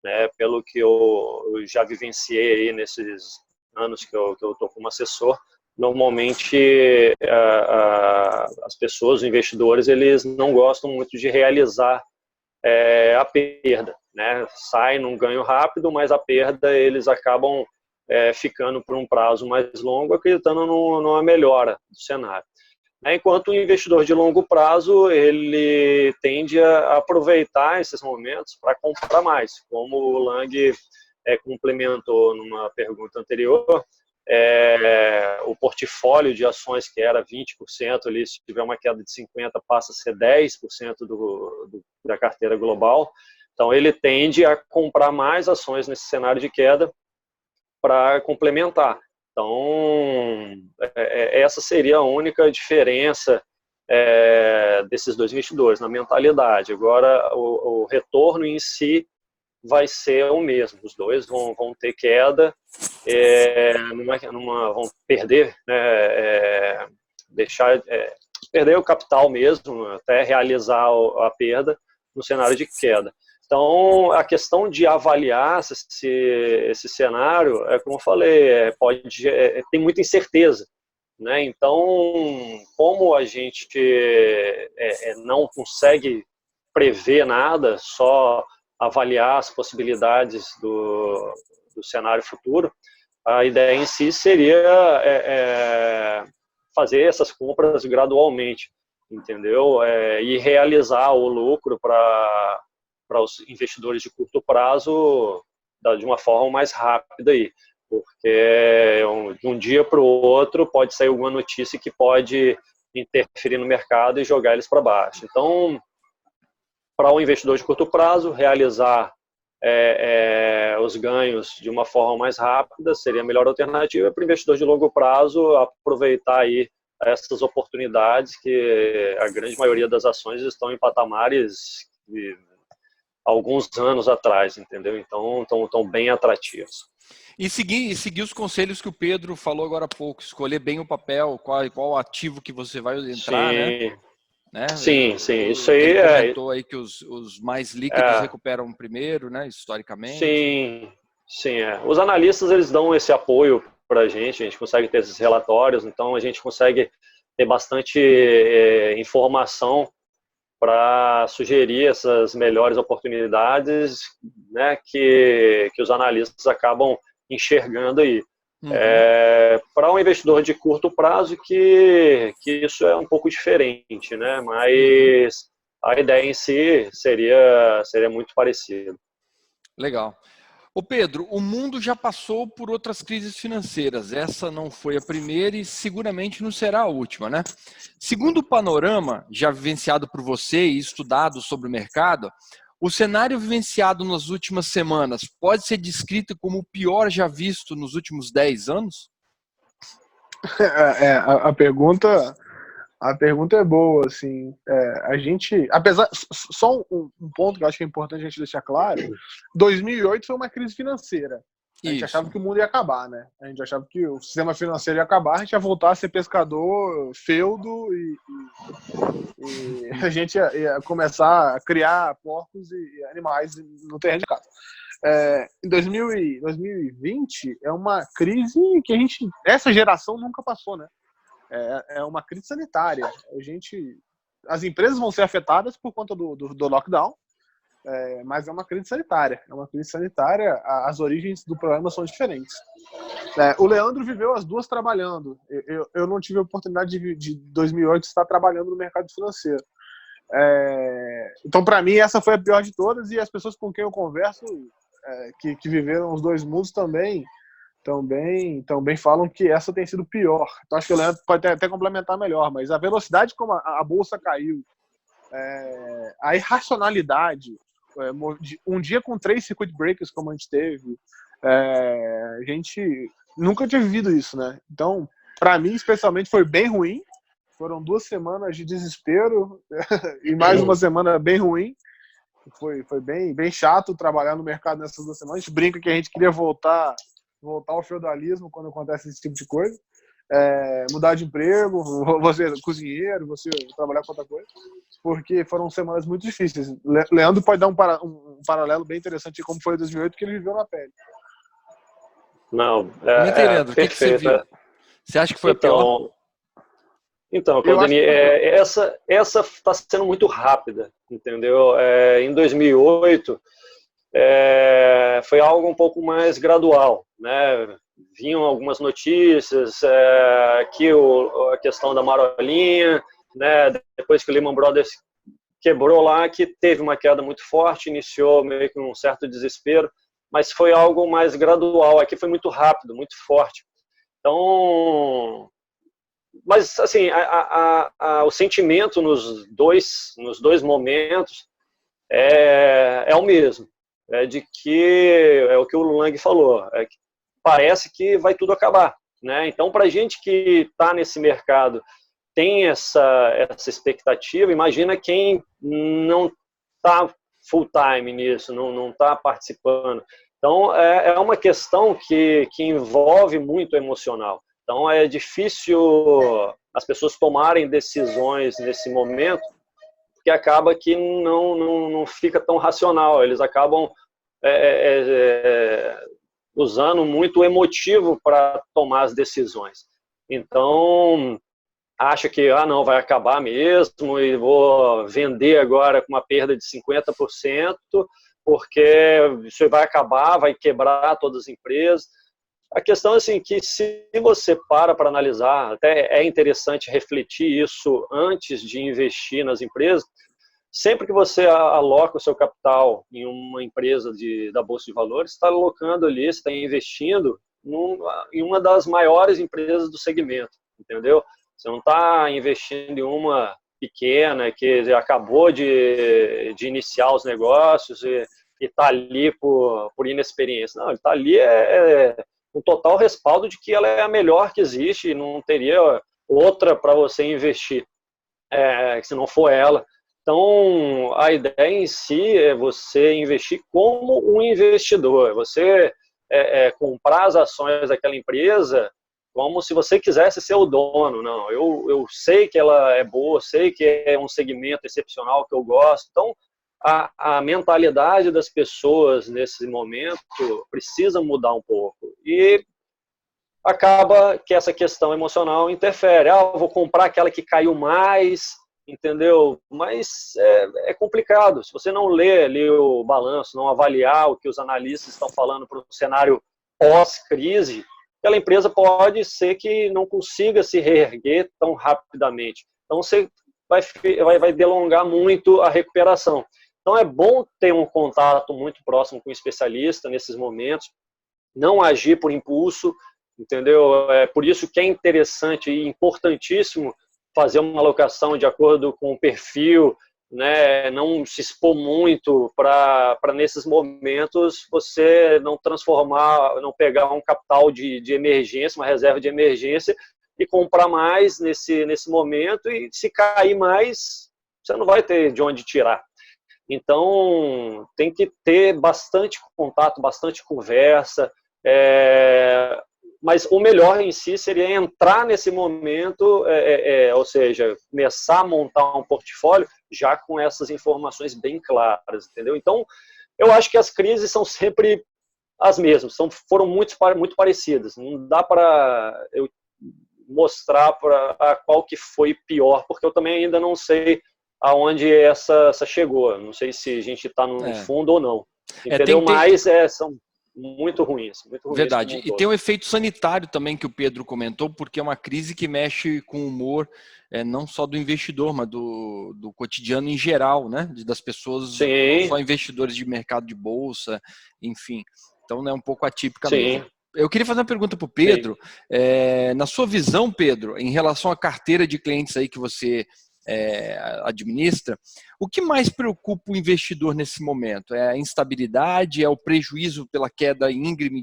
S2: né? Pelo que eu já vivenciei aí nesses anos que eu estou como assessor, normalmente as pessoas, os investidores, eles não gostam muito de realizar a perda, né? Sai num ganho rápido, mas a perda eles acabam ficando por um prazo mais longo, acreditando numa melhora do cenário. Enquanto o investidor de longo prazo, ele tende a aproveitar esses momentos para comprar mais. Como o Lang complementou numa pergunta anterior, o portfólio de ações que era 20%, ali, se tiver uma queda de 50%, passa a ser 10% da carteira global. Então, ele tende a comprar mais ações nesse cenário de queda para complementar. Então, essa seria a única diferença desses dois investidores, na mentalidade. Agora, o retorno em si vai ser o mesmo. Os dois vão ter queda, vão perder, né, perder o capital mesmo, até realizar a perda no cenário de queda. Então, a questão de avaliar esse cenário, como eu falei, tem muita incerteza, né? Então, como a gente não consegue prever nada, só avaliar as possibilidades do cenário futuro, a ideia em si seria fazer essas compras gradualmente, entendeu? E realizar o lucro para os investidores de curto prazo de uma forma mais rápida aí, porque de um dia para o outro pode sair alguma notícia que pode interferir no mercado e jogar eles para baixo. Então, para o investidor de curto prazo, realizar os ganhos de uma forma mais rápida seria a melhor alternativa. Para o investidor de longo prazo, aproveitar aí essas oportunidades, que a grande maioria das ações estão em patamares de alguns anos atrás, entendeu? Então, estão bem atrativos.
S1: E seguir os conselhos que o Pedro falou agora há pouco, escolher bem o papel, qual ativo que você vai entrar,
S2: sim,
S1: né?
S2: Sim, isso aí
S1: Ele comentou aí que os mais líquidos recuperam primeiro, né, historicamente.
S2: Sim. Os analistas, eles dão esse apoio para a gente consegue ter esses relatórios, então a gente consegue ter bastante informação para sugerir essas melhores oportunidades, né, que os analistas acabam enxergando aí. Para um investidor de curto prazo, que isso é um pouco diferente, né, mas a ideia em si seria muito parecida.
S1: Legal. Ô Pedro, o mundo já passou por outras crises financeiras. Essa não foi a primeira e seguramente não será a última, né? Segundo o panorama já vivenciado por você e estudado sobre o mercado, o cenário vivenciado nas últimas semanas pode ser descrito como o pior já visto nos últimos 10 anos?
S3: A pergunta é boa, assim. A gente, só um ponto que eu acho que é importante a gente deixar claro: 2008 foi uma crise financeira. A gente achava que o mundo ia acabar, né? A gente achava que o sistema financeiro ia acabar, a gente ia voltar a ser pescador, feudo, e a gente ia começar a criar porcos e animais no terreno de casa. Em 2020 é uma crise que essa geração nunca passou, né? É uma crise sanitária. As empresas vão ser afetadas por conta do lockdown, mas é uma crise sanitária. As origens do problema são diferentes. O Leandro viveu as duas trabalhando. Eu não tive a oportunidade de 2008 estar trabalhando no mercado financeiro. Então, para mim, essa foi a pior de todas, e as pessoas com quem eu converso, que viveram os dois mundos também falam que essa tem sido pior. Então, acho que o Leandro pode até complementar melhor, mas a velocidade como a bolsa caiu, a irracionalidade, um dia com 3 circuit breakers como a gente teve, a gente nunca tinha vivido isso, né? Então, para mim, especialmente, foi bem ruim. Foram 2 semanas de desespero e mais uma semana bem ruim. Foi bem chato trabalhar no mercado nessas 2 semanas. A gente brinca que a gente queria voltar ao feudalismo quando acontece esse tipo de coisa. Mudar de emprego, você cozinheiro, você trabalhar com outra coisa, porque foram semanas muito difíceis. Leandro pode dar um paralelo bem interessante de como foi 2008, que ele viveu na pele.
S2: Não,
S1: Leandro,
S2: perfeito. O
S1: que você viu? Você acha que foi a pior?
S2: Então, Claudine, essa está sendo muito rápida, entendeu? Em 2008, foi algo um pouco mais gradual, né? Vinham algumas notícias, que a questão da marolinha, né? Depois que o Lehman Brothers quebrou lá, que teve uma queda muito forte, iniciou meio que um certo desespero, mas foi algo mais gradual. Aqui foi muito rápido, muito forte. Então, mas assim, o sentimento nos dois momentos é o mesmo, de que é o que o Lang falou, que parece que vai tudo acabar, né? Então, para a gente que está nesse mercado tem essa expectativa, imagina quem não está full time nisso, não está participando. Então, é uma questão que envolve muito o emocional. Então, é difícil as pessoas tomarem decisões nesse momento, porque acaba que não fica tão racional. Eles acabam usando muito o emotivo para tomar as decisões. Então, acha que não, vai acabar mesmo e vou vender agora com uma perda de 50%, porque isso vai acabar, vai quebrar todas as empresas. A questão é assim, que se você para analisar, até é interessante refletir isso antes de investir nas empresas, sempre que você aloca o seu capital em uma empresa da Bolsa de Valores, está alocando ali, está investindo em uma das maiores empresas do segmento, entendeu? Você não está investindo em uma pequena que acabou de iniciar os negócios e está ali por inexperiência. Não, ele está ali um total respaldo de que ela é a melhor que existe e não teria outra para você investir, se não for ela. Então, a ideia em si é você investir como um investidor, você comprar as ações daquela empresa como se você quisesse ser o dono. Não, eu sei que ela é boa, sei que é um segmento excepcional que eu gosto. Então, a mentalidade das pessoas nesse momento precisa mudar um pouco. E acaba que essa questão emocional interfere. Eu vou comprar aquela que caiu mais, entendeu? Mas é complicado. Se você não ler ali o balanço, não avaliar o que os analistas estão falando para o cenário pós-crise, aquela empresa pode ser que não consiga se reerguer tão rapidamente. Então, você vai delongar muito a recuperação. Então, é bom ter um contato muito próximo com o especialista nesses momentos, não agir por impulso, entendeu? É por isso que é interessante e importantíssimo fazer uma alocação de acordo com o perfil, né? Não se expor muito para nesses momentos você não pegar um capital de emergência, uma reserva de emergência e comprar mais nesse momento, e se cair mais, você não vai ter de onde tirar. Então, tem que ter bastante contato, bastante conversa, mas o melhor em si seria entrar nesse momento, ou seja, começar a montar um portfólio já com essas informações bem claras, entendeu? Então, eu acho que as crises são sempre as mesmas, foram muito parecidas. Não dá para eu mostrar para qual que foi pior, porque eu também ainda não sei aonde essa chegou. Não sei se a gente está no fundo ou não. Entendeu? Mas são muito ruins.
S1: Verdade. E tem um efeito sanitário também que o Pedro comentou, porque é uma crise que mexe com o humor, não só do investidor, mas do cotidiano em geral, né? Das pessoas, não só investidores de mercado de bolsa, enfim. Então, é um pouco atípica mesmo. Eu queria fazer uma pergunta para o Pedro. Na sua visão, Pedro, em relação à carteira de clientes aí que você administra, o que mais preocupa o investidor nesse momento? É a instabilidade, é o prejuízo pela queda íngreme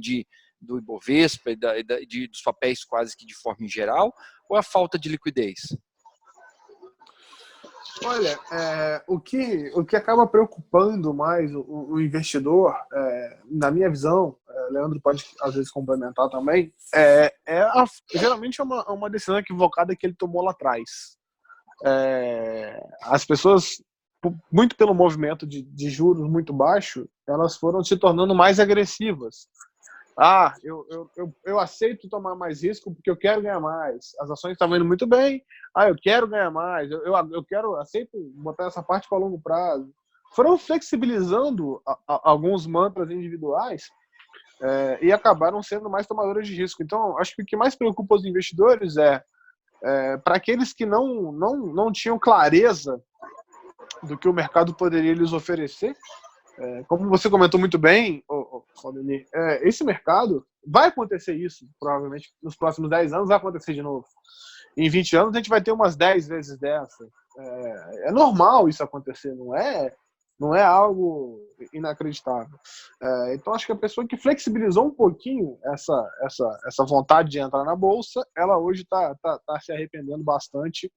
S1: do Ibovespa e dos papéis quase que de forma em geral, ou a falta de liquidez?
S3: Olha, o que acaba preocupando mais o investidor, na minha visão, Leandro pode às vezes complementar também, geralmente é uma decisão equivocada que ele tomou lá atrás. As pessoas, muito pelo movimento de juros muito baixo, elas foram se tornando mais agressivas. Eu aceito tomar mais risco porque eu quero ganhar mais. As ações estavam indo muito bem. Eu quero ganhar mais. Eu aceito botar essa parte para longo prazo. Foram flexibilizando alguns mantras individuais e acabaram sendo mais tomadores de risco. Então, acho que o que mais preocupa os investidores para aqueles que não tinham clareza do que o mercado poderia lhes oferecer. Como você comentou muito bem, Claudemir, esse mercado vai acontecer isso, provavelmente nos próximos 10 anos vai acontecer de novo. Em 20 anos a gente vai ter umas 10 vezes dessa. É normal isso acontecer, não é algo inacreditável. Então acho que a pessoa que flexibilizou um pouquinho essa vontade de entrar na bolsa, ela hoje está se arrependendo bastante,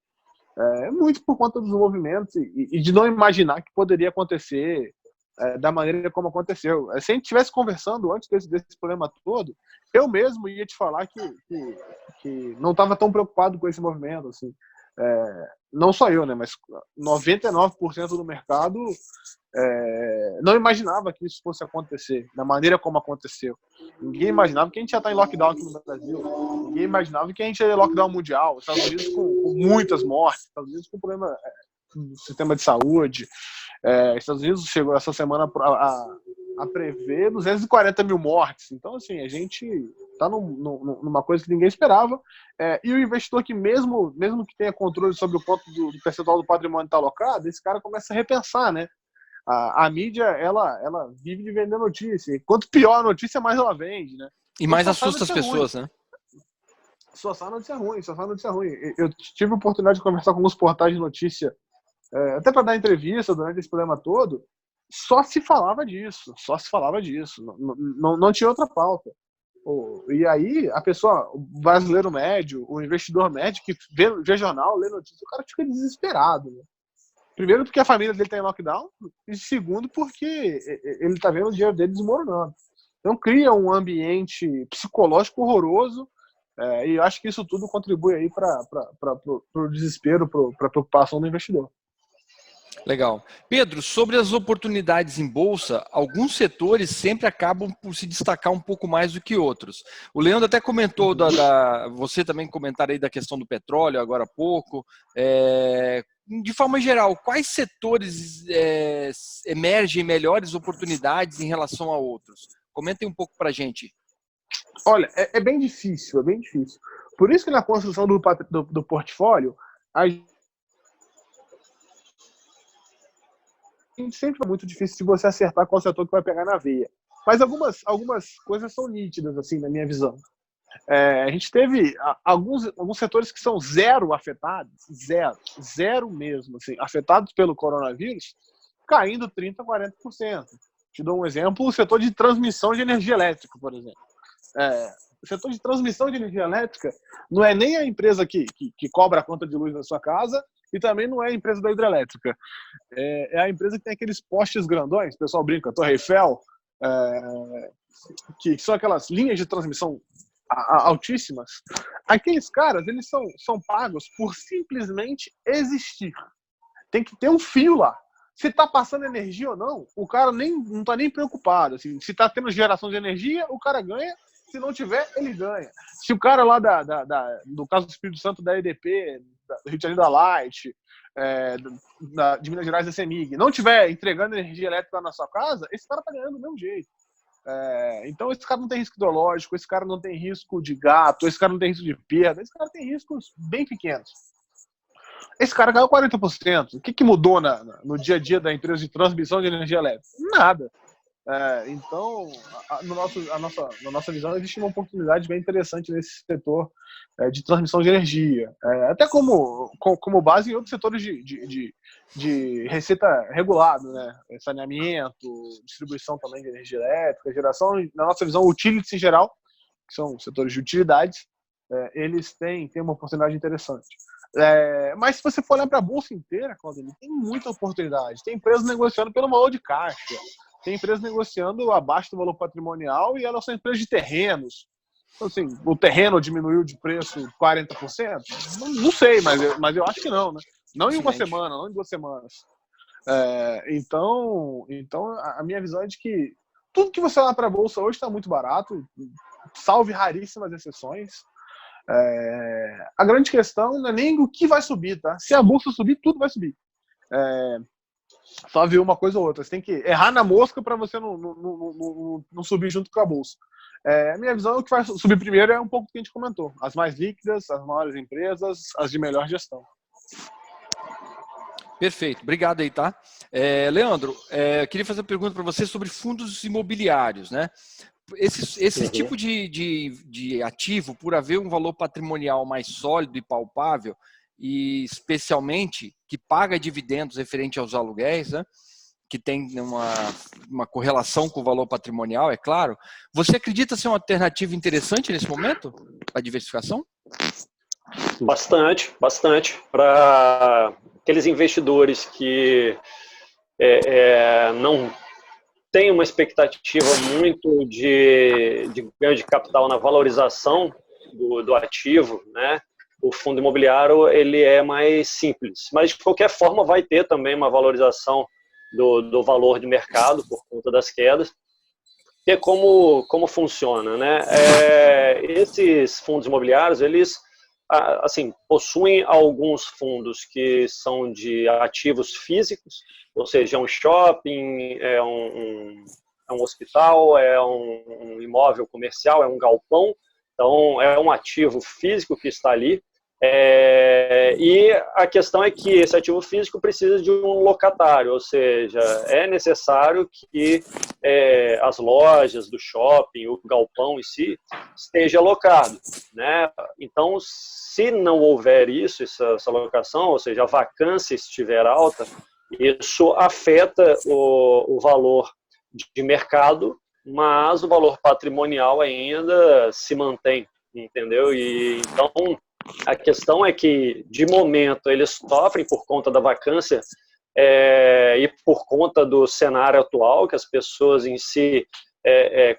S3: muito por conta dos movimentos e de não imaginar que poderia acontecer da maneira como aconteceu. Se a gente estivesse conversando antes desse problema todo, eu mesmo ia te falar que não estava tão preocupado com esse movimento, assim. Não só eu, né, mas 99% do mercado não imaginava que isso fosse acontecer da maneira como aconteceu. Ninguém imaginava que a gente ia estar em lockdown aqui no Brasil. Ninguém imaginava que a gente ia ter lockdown mundial. Estados Unidos com muitas mortes, Estados Unidos com problema no sistema de saúde. Estados Unidos chegou essa semana a prever 240 mil mortes. Então, assim, a gente está numa coisa que ninguém esperava. E o investidor que mesmo que tenha controle sobre o quanto do percentual do patrimônio está alocado, esse cara começa a repensar, né? A mídia, ela vive de vender notícia. E quanto pior a notícia, mais ela vende, né?
S1: E mais assusta as pessoas, né?
S3: Só sai notícia ruim. Eu tive a oportunidade de conversar com alguns portais de notícia, até para dar entrevista durante esse problema todo, só se falava disso. Não tinha outra pauta. E aí, a pessoa, o brasileiro médio, o investidor médio que vê jornal, lê notícia, o cara fica desesperado, né? Primeiro porque a família dele está em lockdown, e segundo porque ele está vendo o dinheiro dele desmoronando. Então cria um ambiente psicológico horroroso, e eu acho que isso tudo contribui aí para o desespero, para a preocupação do investidor.
S1: Legal. Pedro, sobre as oportunidades em bolsa, alguns setores sempre acabam por se destacar um pouco mais do que outros. O Leandro até comentou, você também comentaram aí da questão do petróleo agora há pouco. De forma geral, quais setores emergem melhores oportunidades em relação a outros? Comentem um pouco para a gente.
S3: Olha, é bem difícil. Por isso que na construção do portfólio, a sempre é muito difícil de você acertar qual setor que vai pegar na veia. Mas algumas coisas são nítidas, assim, na minha visão. A gente teve alguns setores que são zero afetados, zero mesmo, assim, afetados pelo coronavírus, caindo 30%, 40%. Te dou um exemplo, o setor de transmissão de energia elétrica, por exemplo. O setor de transmissão de energia elétrica não é nem a empresa que cobra a conta de luz na sua casa, e também não é a empresa da hidrelétrica. É a empresa que tem aqueles postes grandões, o pessoal brinca, Torre Eiffel, que são aquelas linhas de transmissão altíssimas. Aqueles caras, eles são pagos por simplesmente existir. Tem que ter um fio lá. Se está passando energia ou não, o cara não está nem preocupado. Assim, se está tendo geração de energia, o cara ganha. Se não tiver, ele ganha. Se o cara lá do caso do Espírito Santo da EDP, do Rio de Janeiro da Light, de Minas Gerais da CEMIG, não tiver entregando energia elétrica na sua casa, esse cara está ganhando do mesmo jeito. Então esse cara não tem risco hidrológico, esse cara não tem risco de gato, esse cara não tem risco de perda, esse cara tem riscos bem pequenos. Esse cara ganhou 40%. O que mudou no dia a dia da empresa de transmissão de energia elétrica? Nada. Então, na nossa visão, existe uma oportunidade bem interessante nesse setor de transmissão de energia. Até como base em outros setores de receita regulada, né? Saneamento, distribuição também de energia elétrica, geração, na nossa visão, utilities em geral, que são setores de utilidades, eles têm uma oportunidade interessante. Mas se você for olhar para a bolsa inteira, Claudemir, tem muita oportunidade. Tem empresas negociando pelo valor de caixa, tem empresas negociando abaixo do valor patrimonial e elas são empresas de terrenos. Então, assim, o terreno diminuiu de preço 40%? Não sei, mas eu acho que não, né? Não em uma semana, não em 2 semanas. Então, a minha visão é de que tudo que você olhar para a bolsa hoje está muito barato, salve raríssimas exceções. A grande questão não é nem o que vai subir, tá? Se a bolsa subir, tudo vai subir. Só ver uma coisa ou outra. Você tem que errar na mosca para você não subir junto com a bolsa. A minha visão é que o que vai subir primeiro é um pouco do que a gente comentou. As mais líquidas, as maiores empresas, as de melhor gestão.
S1: Perfeito, obrigado aí, tá? Leandro, eu queria fazer uma pergunta para você sobre fundos imobiliários, né? Esse tipo de ativo, por haver um valor patrimonial mais sólido e palpável, e especialmente que paga dividendos referente aos aluguéis, né? Que tem uma correlação com o valor patrimonial, é claro. Você acredita ser uma alternativa interessante nesse momento, a diversificação?
S2: Bastante, bastante. Para aqueles investidores que não têm uma expectativa muito de ganho de capital na valorização do ativo, né? O fundo imobiliário ele é mais simples, mas de qualquer forma vai ter também uma valorização do valor de mercado por conta das quedas. E como funciona, né? Esses fundos imobiliários, eles assim, possuem alguns fundos que são de ativos físicos, ou seja, é um shopping, é um hospital, é um imóvel comercial, é um galpão, então é um ativo físico que está ali. E a questão é que esse ativo físico precisa de um locatário, ou seja, é necessário que as lojas do shopping, o galpão em si, esteja alocado, né? Então, se não houver isso, essa locação, ou seja, a vacância estiver alta, isso afeta o valor de mercado, mas o valor patrimonial ainda se mantém, entendeu? E então a questão é que, de momento, eles sofrem por conta da vacância e por conta do cenário atual, que as pessoas em si,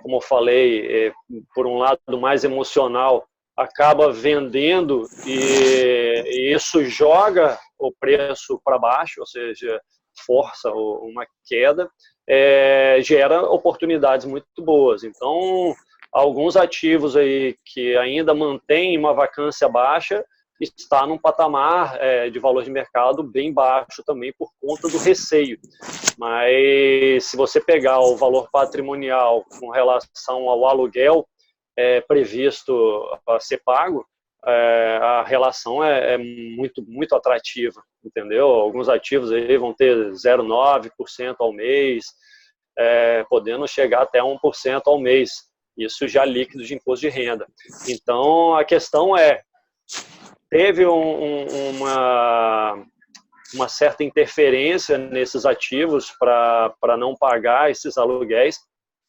S2: como eu falei, por um lado mais emocional, acaba vendendo e isso joga o preço para baixo, ou seja, força uma queda, gera oportunidades muito boas. Então, alguns ativos aí que ainda mantêm uma vacância baixa está num patamar de valor de mercado bem baixo também por conta do receio. Mas se você pegar o valor patrimonial com relação ao aluguel previsto a ser pago, a relação é muito, muito atrativa, entendeu? Alguns ativos aí vão ter 0,9% ao mês, podendo chegar até 1% ao mês. Isso já líquido de imposto de renda. Então, a questão teve uma certa interferência nesses ativos para não pagar esses aluguéis.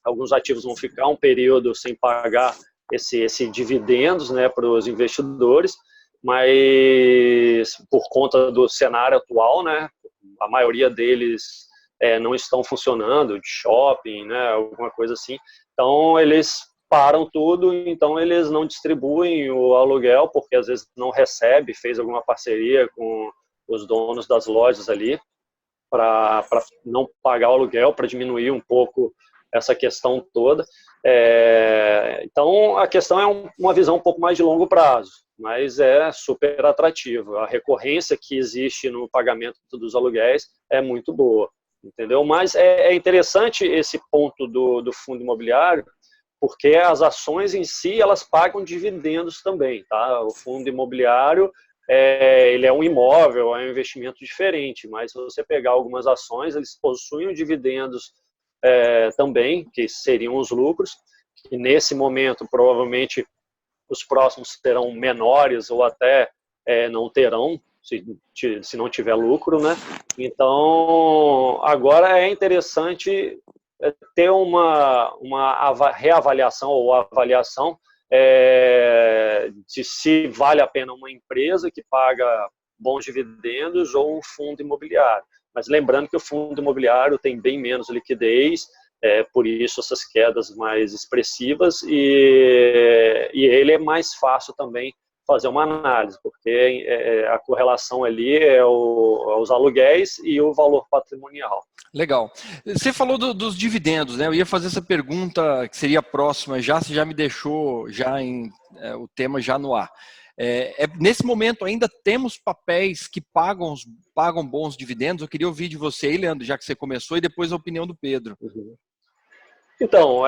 S2: Alguns ativos vão ficar um período sem pagar esse dividendos, né, para os investidores, mas por conta do cenário atual, né, a maioria deles não estão funcionando, de shopping, né, alguma coisa assim. Então, eles param tudo, então eles não distribuem o aluguel, porque às vezes não recebe, fez alguma parceria com os donos das lojas ali, para não pagar o aluguel, para diminuir um pouco essa questão toda. Então, a questão é uma visão um pouco mais de longo prazo, mas é super atrativa. A recorrência que existe no pagamento dos aluguéis é muito boa, entendeu? Mas é interessante esse ponto do fundo imobiliário, porque as ações em si, elas pagam dividendos também, tá? O fundo imobiliário, ele é um imóvel, é um investimento diferente, mas se você pegar algumas ações, eles possuem dividendos também, que seriam os lucros, e nesse momento, provavelmente, os próximos serão menores ou até não terão, se não tiver lucro, né? Então, agora é interessante ter uma reavaliação ou avaliação de se vale a pena uma empresa que paga bons dividendos ou um fundo imobiliário. Mas lembrando que o fundo imobiliário tem bem menos liquidez, por isso essas quedas mais expressivas, e ele é mais fácil também fazer uma análise, porque a correlação ali os aluguéis e o valor patrimonial.
S1: Legal. Você falou dos dividendos, né? Eu ia fazer essa pergunta que seria próxima já, você já me deixou o tema já no ar. Nesse momento ainda temos papéis que pagam bons dividendos. Eu queria ouvir de você aí, Leandro, já que você começou, e depois a opinião do Pedro.
S2: Então,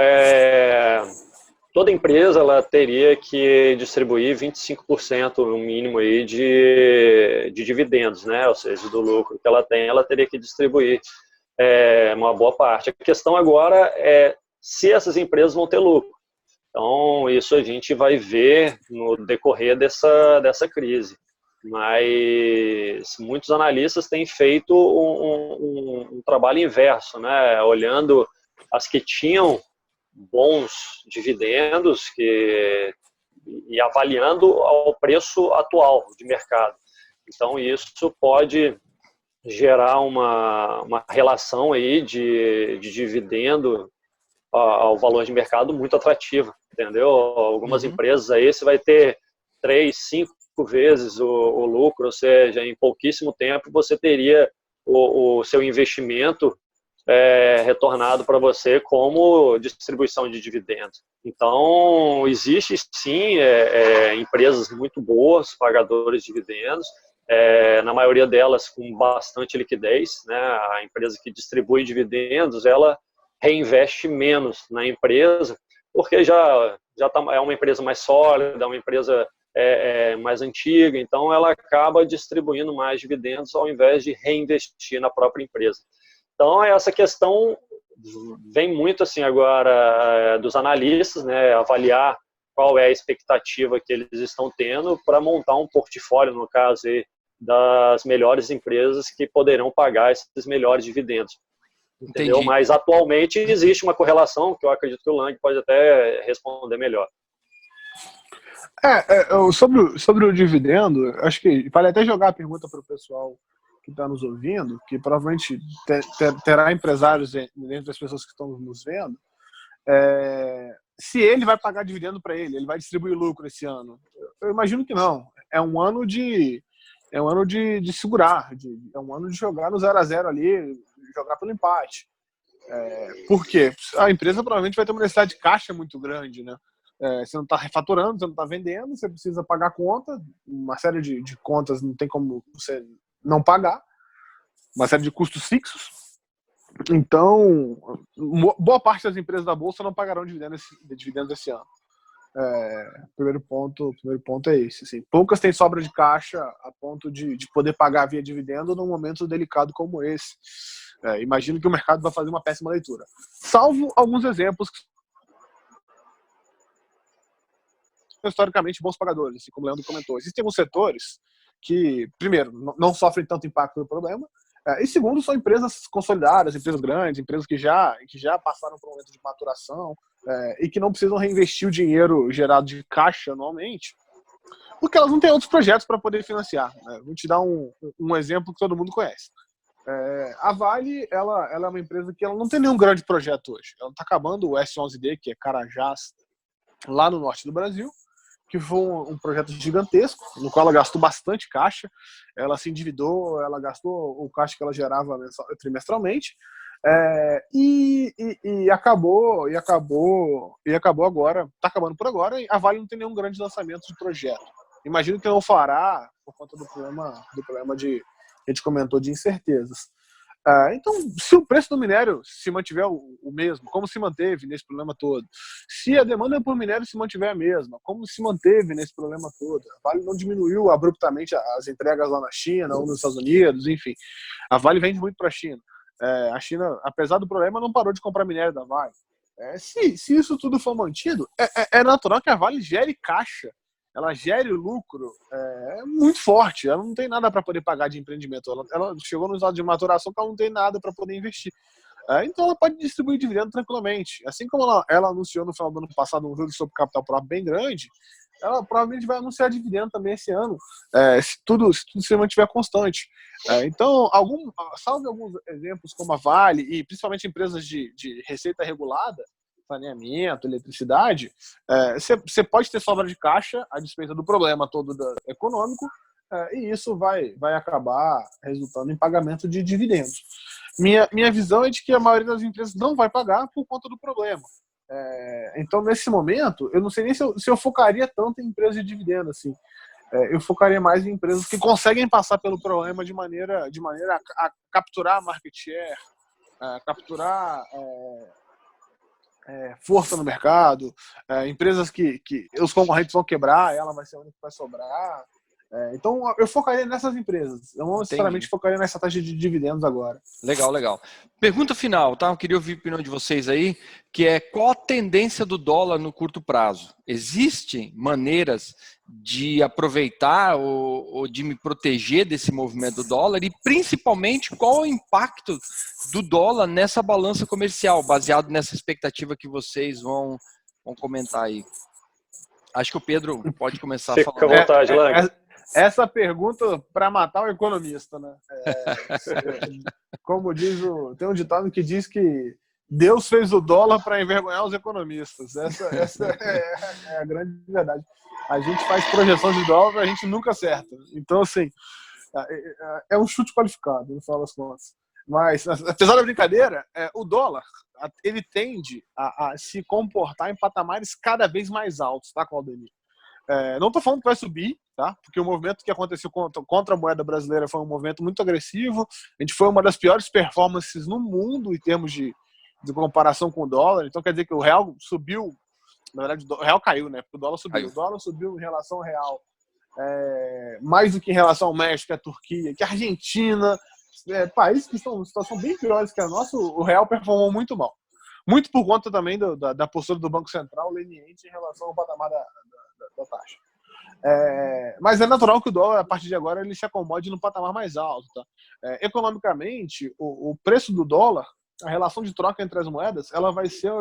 S2: toda empresa ela teria que distribuir 25% no mínimo aí de dividendos, né? Ou seja, do lucro que ela tem, ela teria que distribuir uma boa parte. A questão agora é se essas empresas vão ter lucro. Então, isso a gente vai ver no decorrer dessa crise. Mas muitos analistas têm feito um trabalho inverso, né? Olhando as que tinham bons dividendos e avaliando ao preço atual de mercado. Então, isso pode gerar uma relação aí de dividendo ao valor de mercado muito atrativa, entendeu? Algumas empresas aí você vai ter 3, 5 vezes o lucro, ou seja, em pouquíssimo tempo você teria o seu investimento retornado para você como distribuição de dividendos. Então, existe sim empresas muito boas, pagadores de dividendos, na maioria delas com bastante liquidez, né? A empresa que distribui dividendos, ela reinveste menos na empresa, porque é uma empresa mais sólida, é uma empresa mais antiga, então ela acaba distribuindo mais dividendos ao invés de reinvestir na própria empresa. Então, essa questão vem muito assim agora dos analistas, né, avaliar qual é a expectativa que eles estão tendo para montar um portfólio, no caso aí, das melhores empresas que poderão pagar esses melhores dividendos. Entendeu?
S1: Entendi.
S2: Mas atualmente existe uma correlação que eu acredito que o Lang pode até responder melhor.
S3: Sobre o dividendo, acho que vale até jogar a pergunta para o pessoal que está nos ouvindo, que provavelmente terá empresários dentro das pessoas que estão nos vendo, se ele vai pagar dividendo para ele vai distribuir lucro esse ano. Eu imagino que não. É um ano de segurar, é um ano de jogar no 0-0 ali, jogar pelo empate. Por quê? A empresa provavelmente vai ter uma necessidade de caixa muito grande, né? Você não está refaturando, você não está vendendo, você precisa pagar conta, uma série de contas não tem como você não pagar, uma série de custos fixos. Então, boa parte das empresas da Bolsa não pagarão dividendos esse ano. Primeiro ponto é esse. Assim, poucas têm sobra de caixa a ponto de poder pagar via dividendo num momento delicado como esse. Imagino que o mercado vai fazer uma péssima leitura. Salvo alguns exemplos que são historicamente bons pagadores, assim como o Leandro comentou. Existem alguns setores que, primeiro, não sofrem tanto impacto do problema, e segundo, são empresas consolidadas, empresas grandes, empresas que já passaram por um momento de maturação e que não precisam reinvestir o dinheiro gerado de caixa anualmente, porque elas não têm outros projetos para poder financiar. Vou te dar um exemplo que todo mundo conhece. A Vale, ela é uma empresa que ela não tem nenhum grande projeto hoje. Ela está acabando o S11D, que é Carajás, lá no norte do Brasil, que foi um projeto gigantesco, no qual ela gastou bastante caixa, ela se endividou, ela gastou o caixa que ela gerava trimestralmente, e acabou agora, está acabando por agora, e a Vale não tem nenhum grande lançamento de projeto. Imagino que não fará por conta do problema de, a gente comentou, de incertezas. Então, se o preço do minério se mantiver o mesmo, como se manteve nesse problema todo, se a demanda por minério se mantiver a mesma, como se manteve nesse problema todo, a Vale não diminuiu abruptamente as entregas lá na China ou nos Estados Unidos, enfim, a Vale vende muito para a China. A China, apesar do problema, não parou de comprar minério da Vale. Se isso tudo for mantido, é natural que a Vale gere caixa, ela gere lucro muito forte. Ela não tem nada para poder pagar de empreendimento. Ela chegou no estado de maturação que ela não tem nada para poder investir. Então ela pode distribuir dividendo tranquilamente. Assim como ela anunciou no final do ano passado um juro sobre capital próprio bem grande, ela provavelmente vai anunciar dividendo também esse ano, se tudo se mantiver constante. Então, salve alguns exemplos como a Vale e principalmente empresas de receita regulada, saneamento, eletricidade, você pode ter sobra de caixa a despeito do problema todo econômico, e isso vai acabar resultando em pagamento de dividendos. Minha visão é de que a maioria das empresas não vai pagar por conta do problema. Então, nesse momento, eu não sei nem se eu focaria tanto em empresas de dividendo. Assim. Eu focaria mais em empresas que conseguem passar pelo problema de maneira a capturar market share, capturar força no mercado, empresas que os concorrentes vão quebrar, ela vai ser a única que vai sobrar. Então, eu focaria nessas empresas. Eu não necessariamente focaria nessa taxa de dividendos agora.
S1: Legal, legal. Pergunta final, tá? Eu queria ouvir a opinião de vocês aí, que é qual a tendência do dólar no curto prazo? Existem maneiras de aproveitar ou de me proteger desse movimento do dólar? E, principalmente, qual o impacto do dólar nessa balança comercial, baseado nessa expectativa que vocês vão comentar aí? Acho que o Pedro pode começar falando.
S2: Fica à vontade, Lang.
S3: Essa pergunta para matar o economista, né? Como tem um ditado que diz que Deus fez o dólar para envergonhar os economistas. Essa é a grande verdade. A gente faz projeção de dólar, a gente nunca acerta. Então, assim, é um chute qualificado, no final das contas. Mas, apesar da brincadeira, o dólar ele tende a se comportar em patamares cada vez mais altos, tá, Claudemir? Não estou falando que vai subir, tá? Porque o movimento que aconteceu contra a moeda brasileira foi um movimento muito agressivo. A gente foi uma das piores performances no mundo em termos de comparação com o dólar. Então quer dizer que o real subiu, na verdade o real caiu, né? Porque o dólar subiu. O dólar subiu em relação ao real, mais do que em relação ao México, a Turquia, que a Argentina, países que estão em situação bem piores que a nossa. O real performou muito mal. Muito por conta também da postura do Banco Central leniente em relação ao patamar da taxa. Mas é natural que o dólar, a partir de agora, ele se acomode no patamar mais alto. Tá? Economicamente, o preço do dólar, a relação de troca entre as moedas, ela vai ser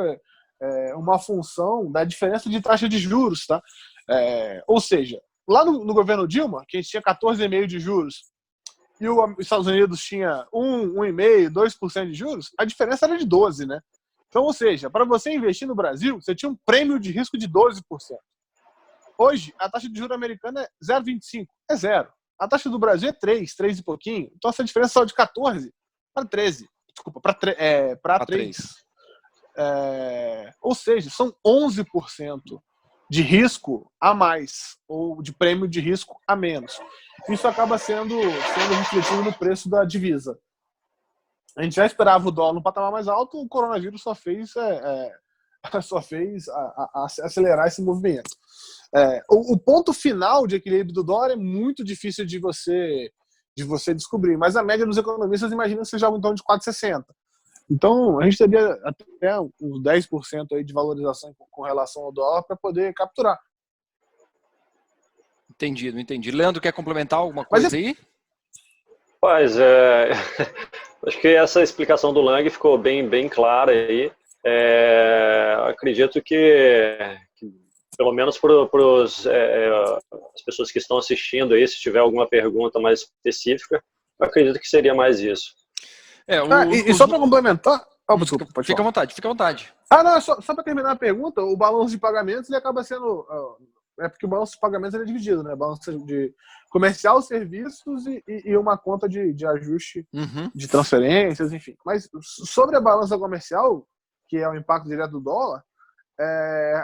S3: uma função da diferença de taxa de juros. Tá? Ou seja, lá no governo Dilma, que a gente tinha 14,5% de juros, e os Estados Unidos tinha 1,5%, 2% de juros, a diferença era de 12%. Né? Então, ou seja, para você investir no Brasil, você tinha um prêmio de risco de 12%. Hoje, a taxa de juros americana é 0,25%, é zero. A taxa do Brasil é 3 e pouquinho. Então, essa diferença saiu de 14 para 13. Desculpa, para 3. Ou seja, são 11% de risco a mais, ou de prêmio de risco a menos. Isso acaba sendo refletido no preço da divisa. A gente já esperava o dólar no patamar mais alto, o coronavírus só fez acelerar esse movimento. O ponto final de equilíbrio do dólar é muito difícil de você descobrir, mas a média dos economistas imagina que seja algo em torno de 4,60. Então, a gente teria até uns 10% aí de valorização com relação ao dólar para poder capturar.
S1: Entendi. Leandro, quer complementar alguma coisa aí?
S2: Pois acho que essa explicação do Lang ficou bem clara aí. Acredito que pelo menos para as pessoas que estão assistindo aí, se tiver alguma pergunta mais específica, eu acredito que seria mais isso.
S3: Só para complementar... desculpa, pode
S1: fica
S3: falar.
S1: à vontade.
S3: Não, só para terminar a pergunta, o balanço de pagamentos ele acaba sendo... porque o balanço de pagamentos é dividido, né? Balanço de comercial, serviços e uma conta de ajuste de transferências, enfim. Mas sobre a balança comercial, que é o impacto direto do dólar,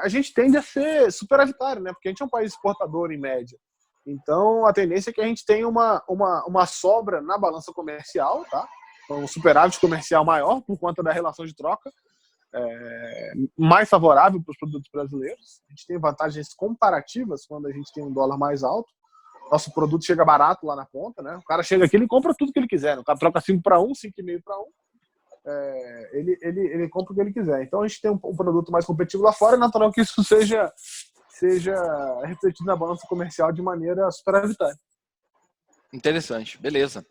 S3: a gente tende a ser superavitário, né? Porque a gente é um país exportador em média. Então, a tendência é que a gente tenha uma sobra na balança comercial, tá? Um superávit comercial maior por conta da relação de troca, mais favorável para os produtos brasileiros. A gente tem vantagens comparativas quando a gente tem um dólar mais alto. Nosso produto chega barato lá na ponta, né? O cara chega aqui e compra tudo que ele quiser. O cara troca 5 para 1, 5,5 para 1. Ele compra o que ele quiser. Então a gente tem um produto mais competitivo lá fora, é natural que isso seja refletido na balança comercial de maneira superavitária.
S1: Interessante, beleza.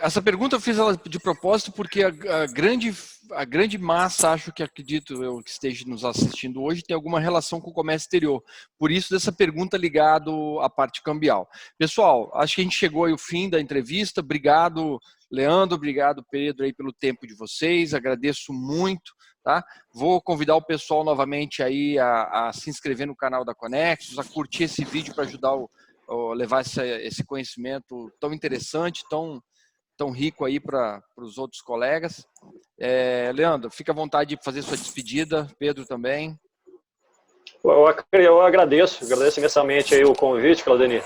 S1: Essa pergunta eu fiz ela de propósito porque a grande massa, acredito eu que esteja nos assistindo hoje, tem alguma relação com o comércio exterior. Por isso dessa pergunta ligado à parte cambial. Pessoal, acho que a gente chegou ao fim da entrevista. Obrigado, Leandro, obrigado, Pedro, aí pelo tempo de vocês. Agradeço muito. Tá? Vou convidar o pessoal novamente aí a se inscrever no canal da Conexus, a curtir esse vídeo para ajudar levar esse conhecimento tão interessante, tão rico aí para os outros colegas. Leandro, fica à vontade de fazer sua despedida. Pedro também.
S2: Eu agradeço imensamente aí o convite, Claudemir.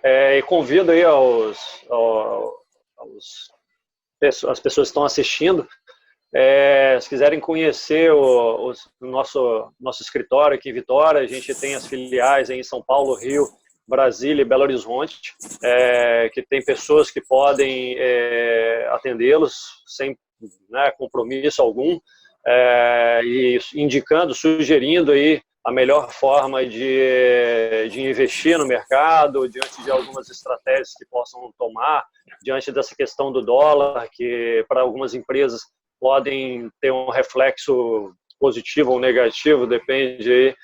S2: E convido aí as pessoas que estão assistindo Se quiserem conhecer o nosso escritório aqui em Vitória, a gente tem as filiais em São Paulo, Rio, Brasília e Belo Horizonte, que tem pessoas que podem atendê-los sem, né, compromisso algum, e indicando, sugerindo aí a melhor forma de investir no mercado, diante de algumas estratégias que possam tomar, diante dessa questão do dólar, que para algumas empresas podem ter um reflexo positivo ou negativo, depende.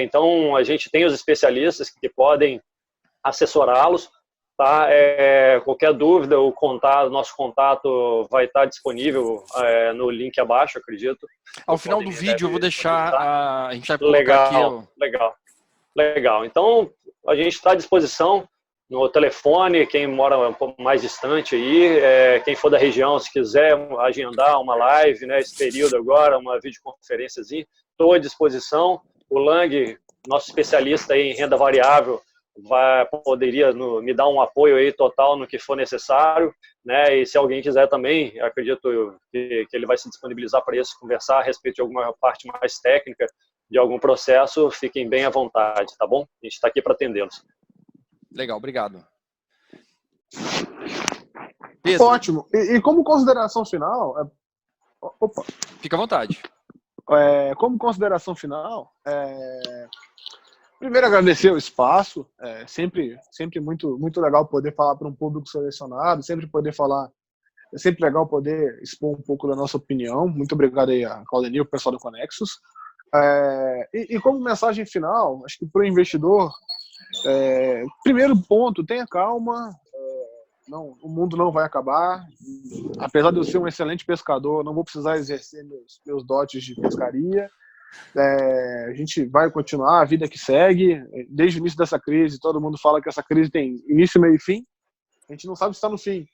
S2: Então, a gente tem os especialistas que podem assessorá-los. Tá? Qualquer dúvida, nosso contato vai estar disponível no link abaixo, acredito.
S1: Ao final do vídeo eu vou deixar, a gente vai colocar aqui.
S2: Legal. Então, a gente está à disposição no telefone, quem mora um pouco mais distante aí, quem for da região, se quiser agendar uma live, né, esse período agora, uma videoconferênciazinha, estou à disposição. O Lang, nosso especialista aí em renda variável, poderia me dar um apoio aí total no que for necessário, né? E se alguém quiser também, acredito que ele vai se disponibilizar para isso, conversar a respeito de alguma parte mais técnica de algum processo, fiquem bem à vontade, tá bom? A gente está aqui para atendê-los.
S1: Legal, obrigado. Pedro.
S3: Ótimo. E como consideração final... Opa.
S1: Fica à vontade.
S3: Como consideração final, primeiro agradecer o espaço, sempre muito, muito legal poder falar para um público selecionado, sempre legal poder expor um pouco da nossa opinião. Muito obrigado aí a Claudenir, o pessoal do Conexus. E como mensagem final, acho que para o investidor, primeiro ponto, tenha calma, o mundo não vai acabar. Apesar de eu ser um excelente pescador, não vou precisar exercer meus dotes de pescaria. A gente vai continuar, a vida que segue. Desde o início dessa crise, todo mundo fala que essa crise tem início, meio e fim. A gente não sabe se está no fim,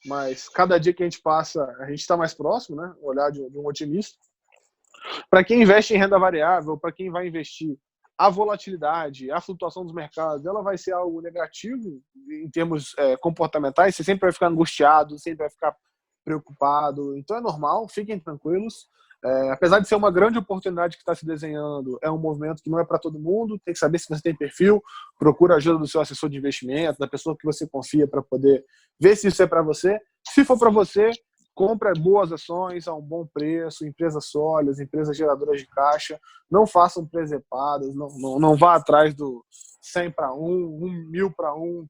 S3: mas cada dia que a gente passa, a gente está mais próximo, né? O olhar de um otimista. Para quem investe em renda variável, para quem vai investir, a volatilidade, a flutuação dos mercados, ela vai ser algo negativo em termos comportamentais. Você sempre vai ficar angustiado, sempre vai ficar preocupado. Então é normal, fiquem tranquilos. Apesar de ser uma grande oportunidade que está se desenhando, é um movimento que não é para todo mundo. Tem que saber se você tem perfil, procura a ajuda do seu assessor de investimento, da pessoa que você confia, para poder ver se isso é para você. Se for para você, compre boas ações a um bom preço, empresas sólidas, empresas geradoras de caixa. Não façam presepadas, não vá atrás do 100 para 1, 1000 para 1.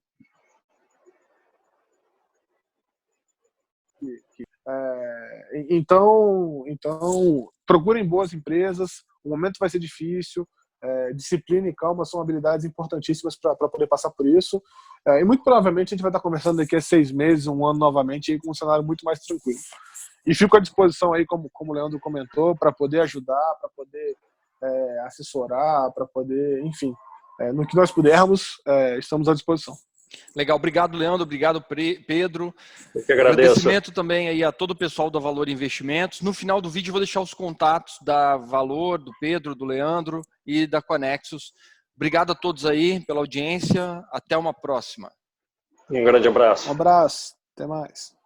S3: Então, procurem boas empresas. O momento vai ser difícil. Disciplina e calma são habilidades importantíssimas para poder passar por isso. E muito provavelmente a gente vai estar conversando daqui a 6 meses, um ano novamente, aí, com um cenário muito mais tranquilo. E fico à disposição aí, como o Leandro comentou, para poder ajudar, para poder assessorar, para poder, enfim, no que nós pudermos, estamos à disposição.
S1: Legal, obrigado, Leandro, obrigado, Pedro.
S2: Eu que agradeço.
S1: Agradecimento também aí a todo o pessoal da Valor Investimentos. No final do vídeo eu vou deixar os contatos da Valor, do Pedro, do Leandro e da Conexus. Obrigado a todos aí pela audiência. Até uma próxima.
S2: Um grande abraço.
S3: Um abraço. Até mais.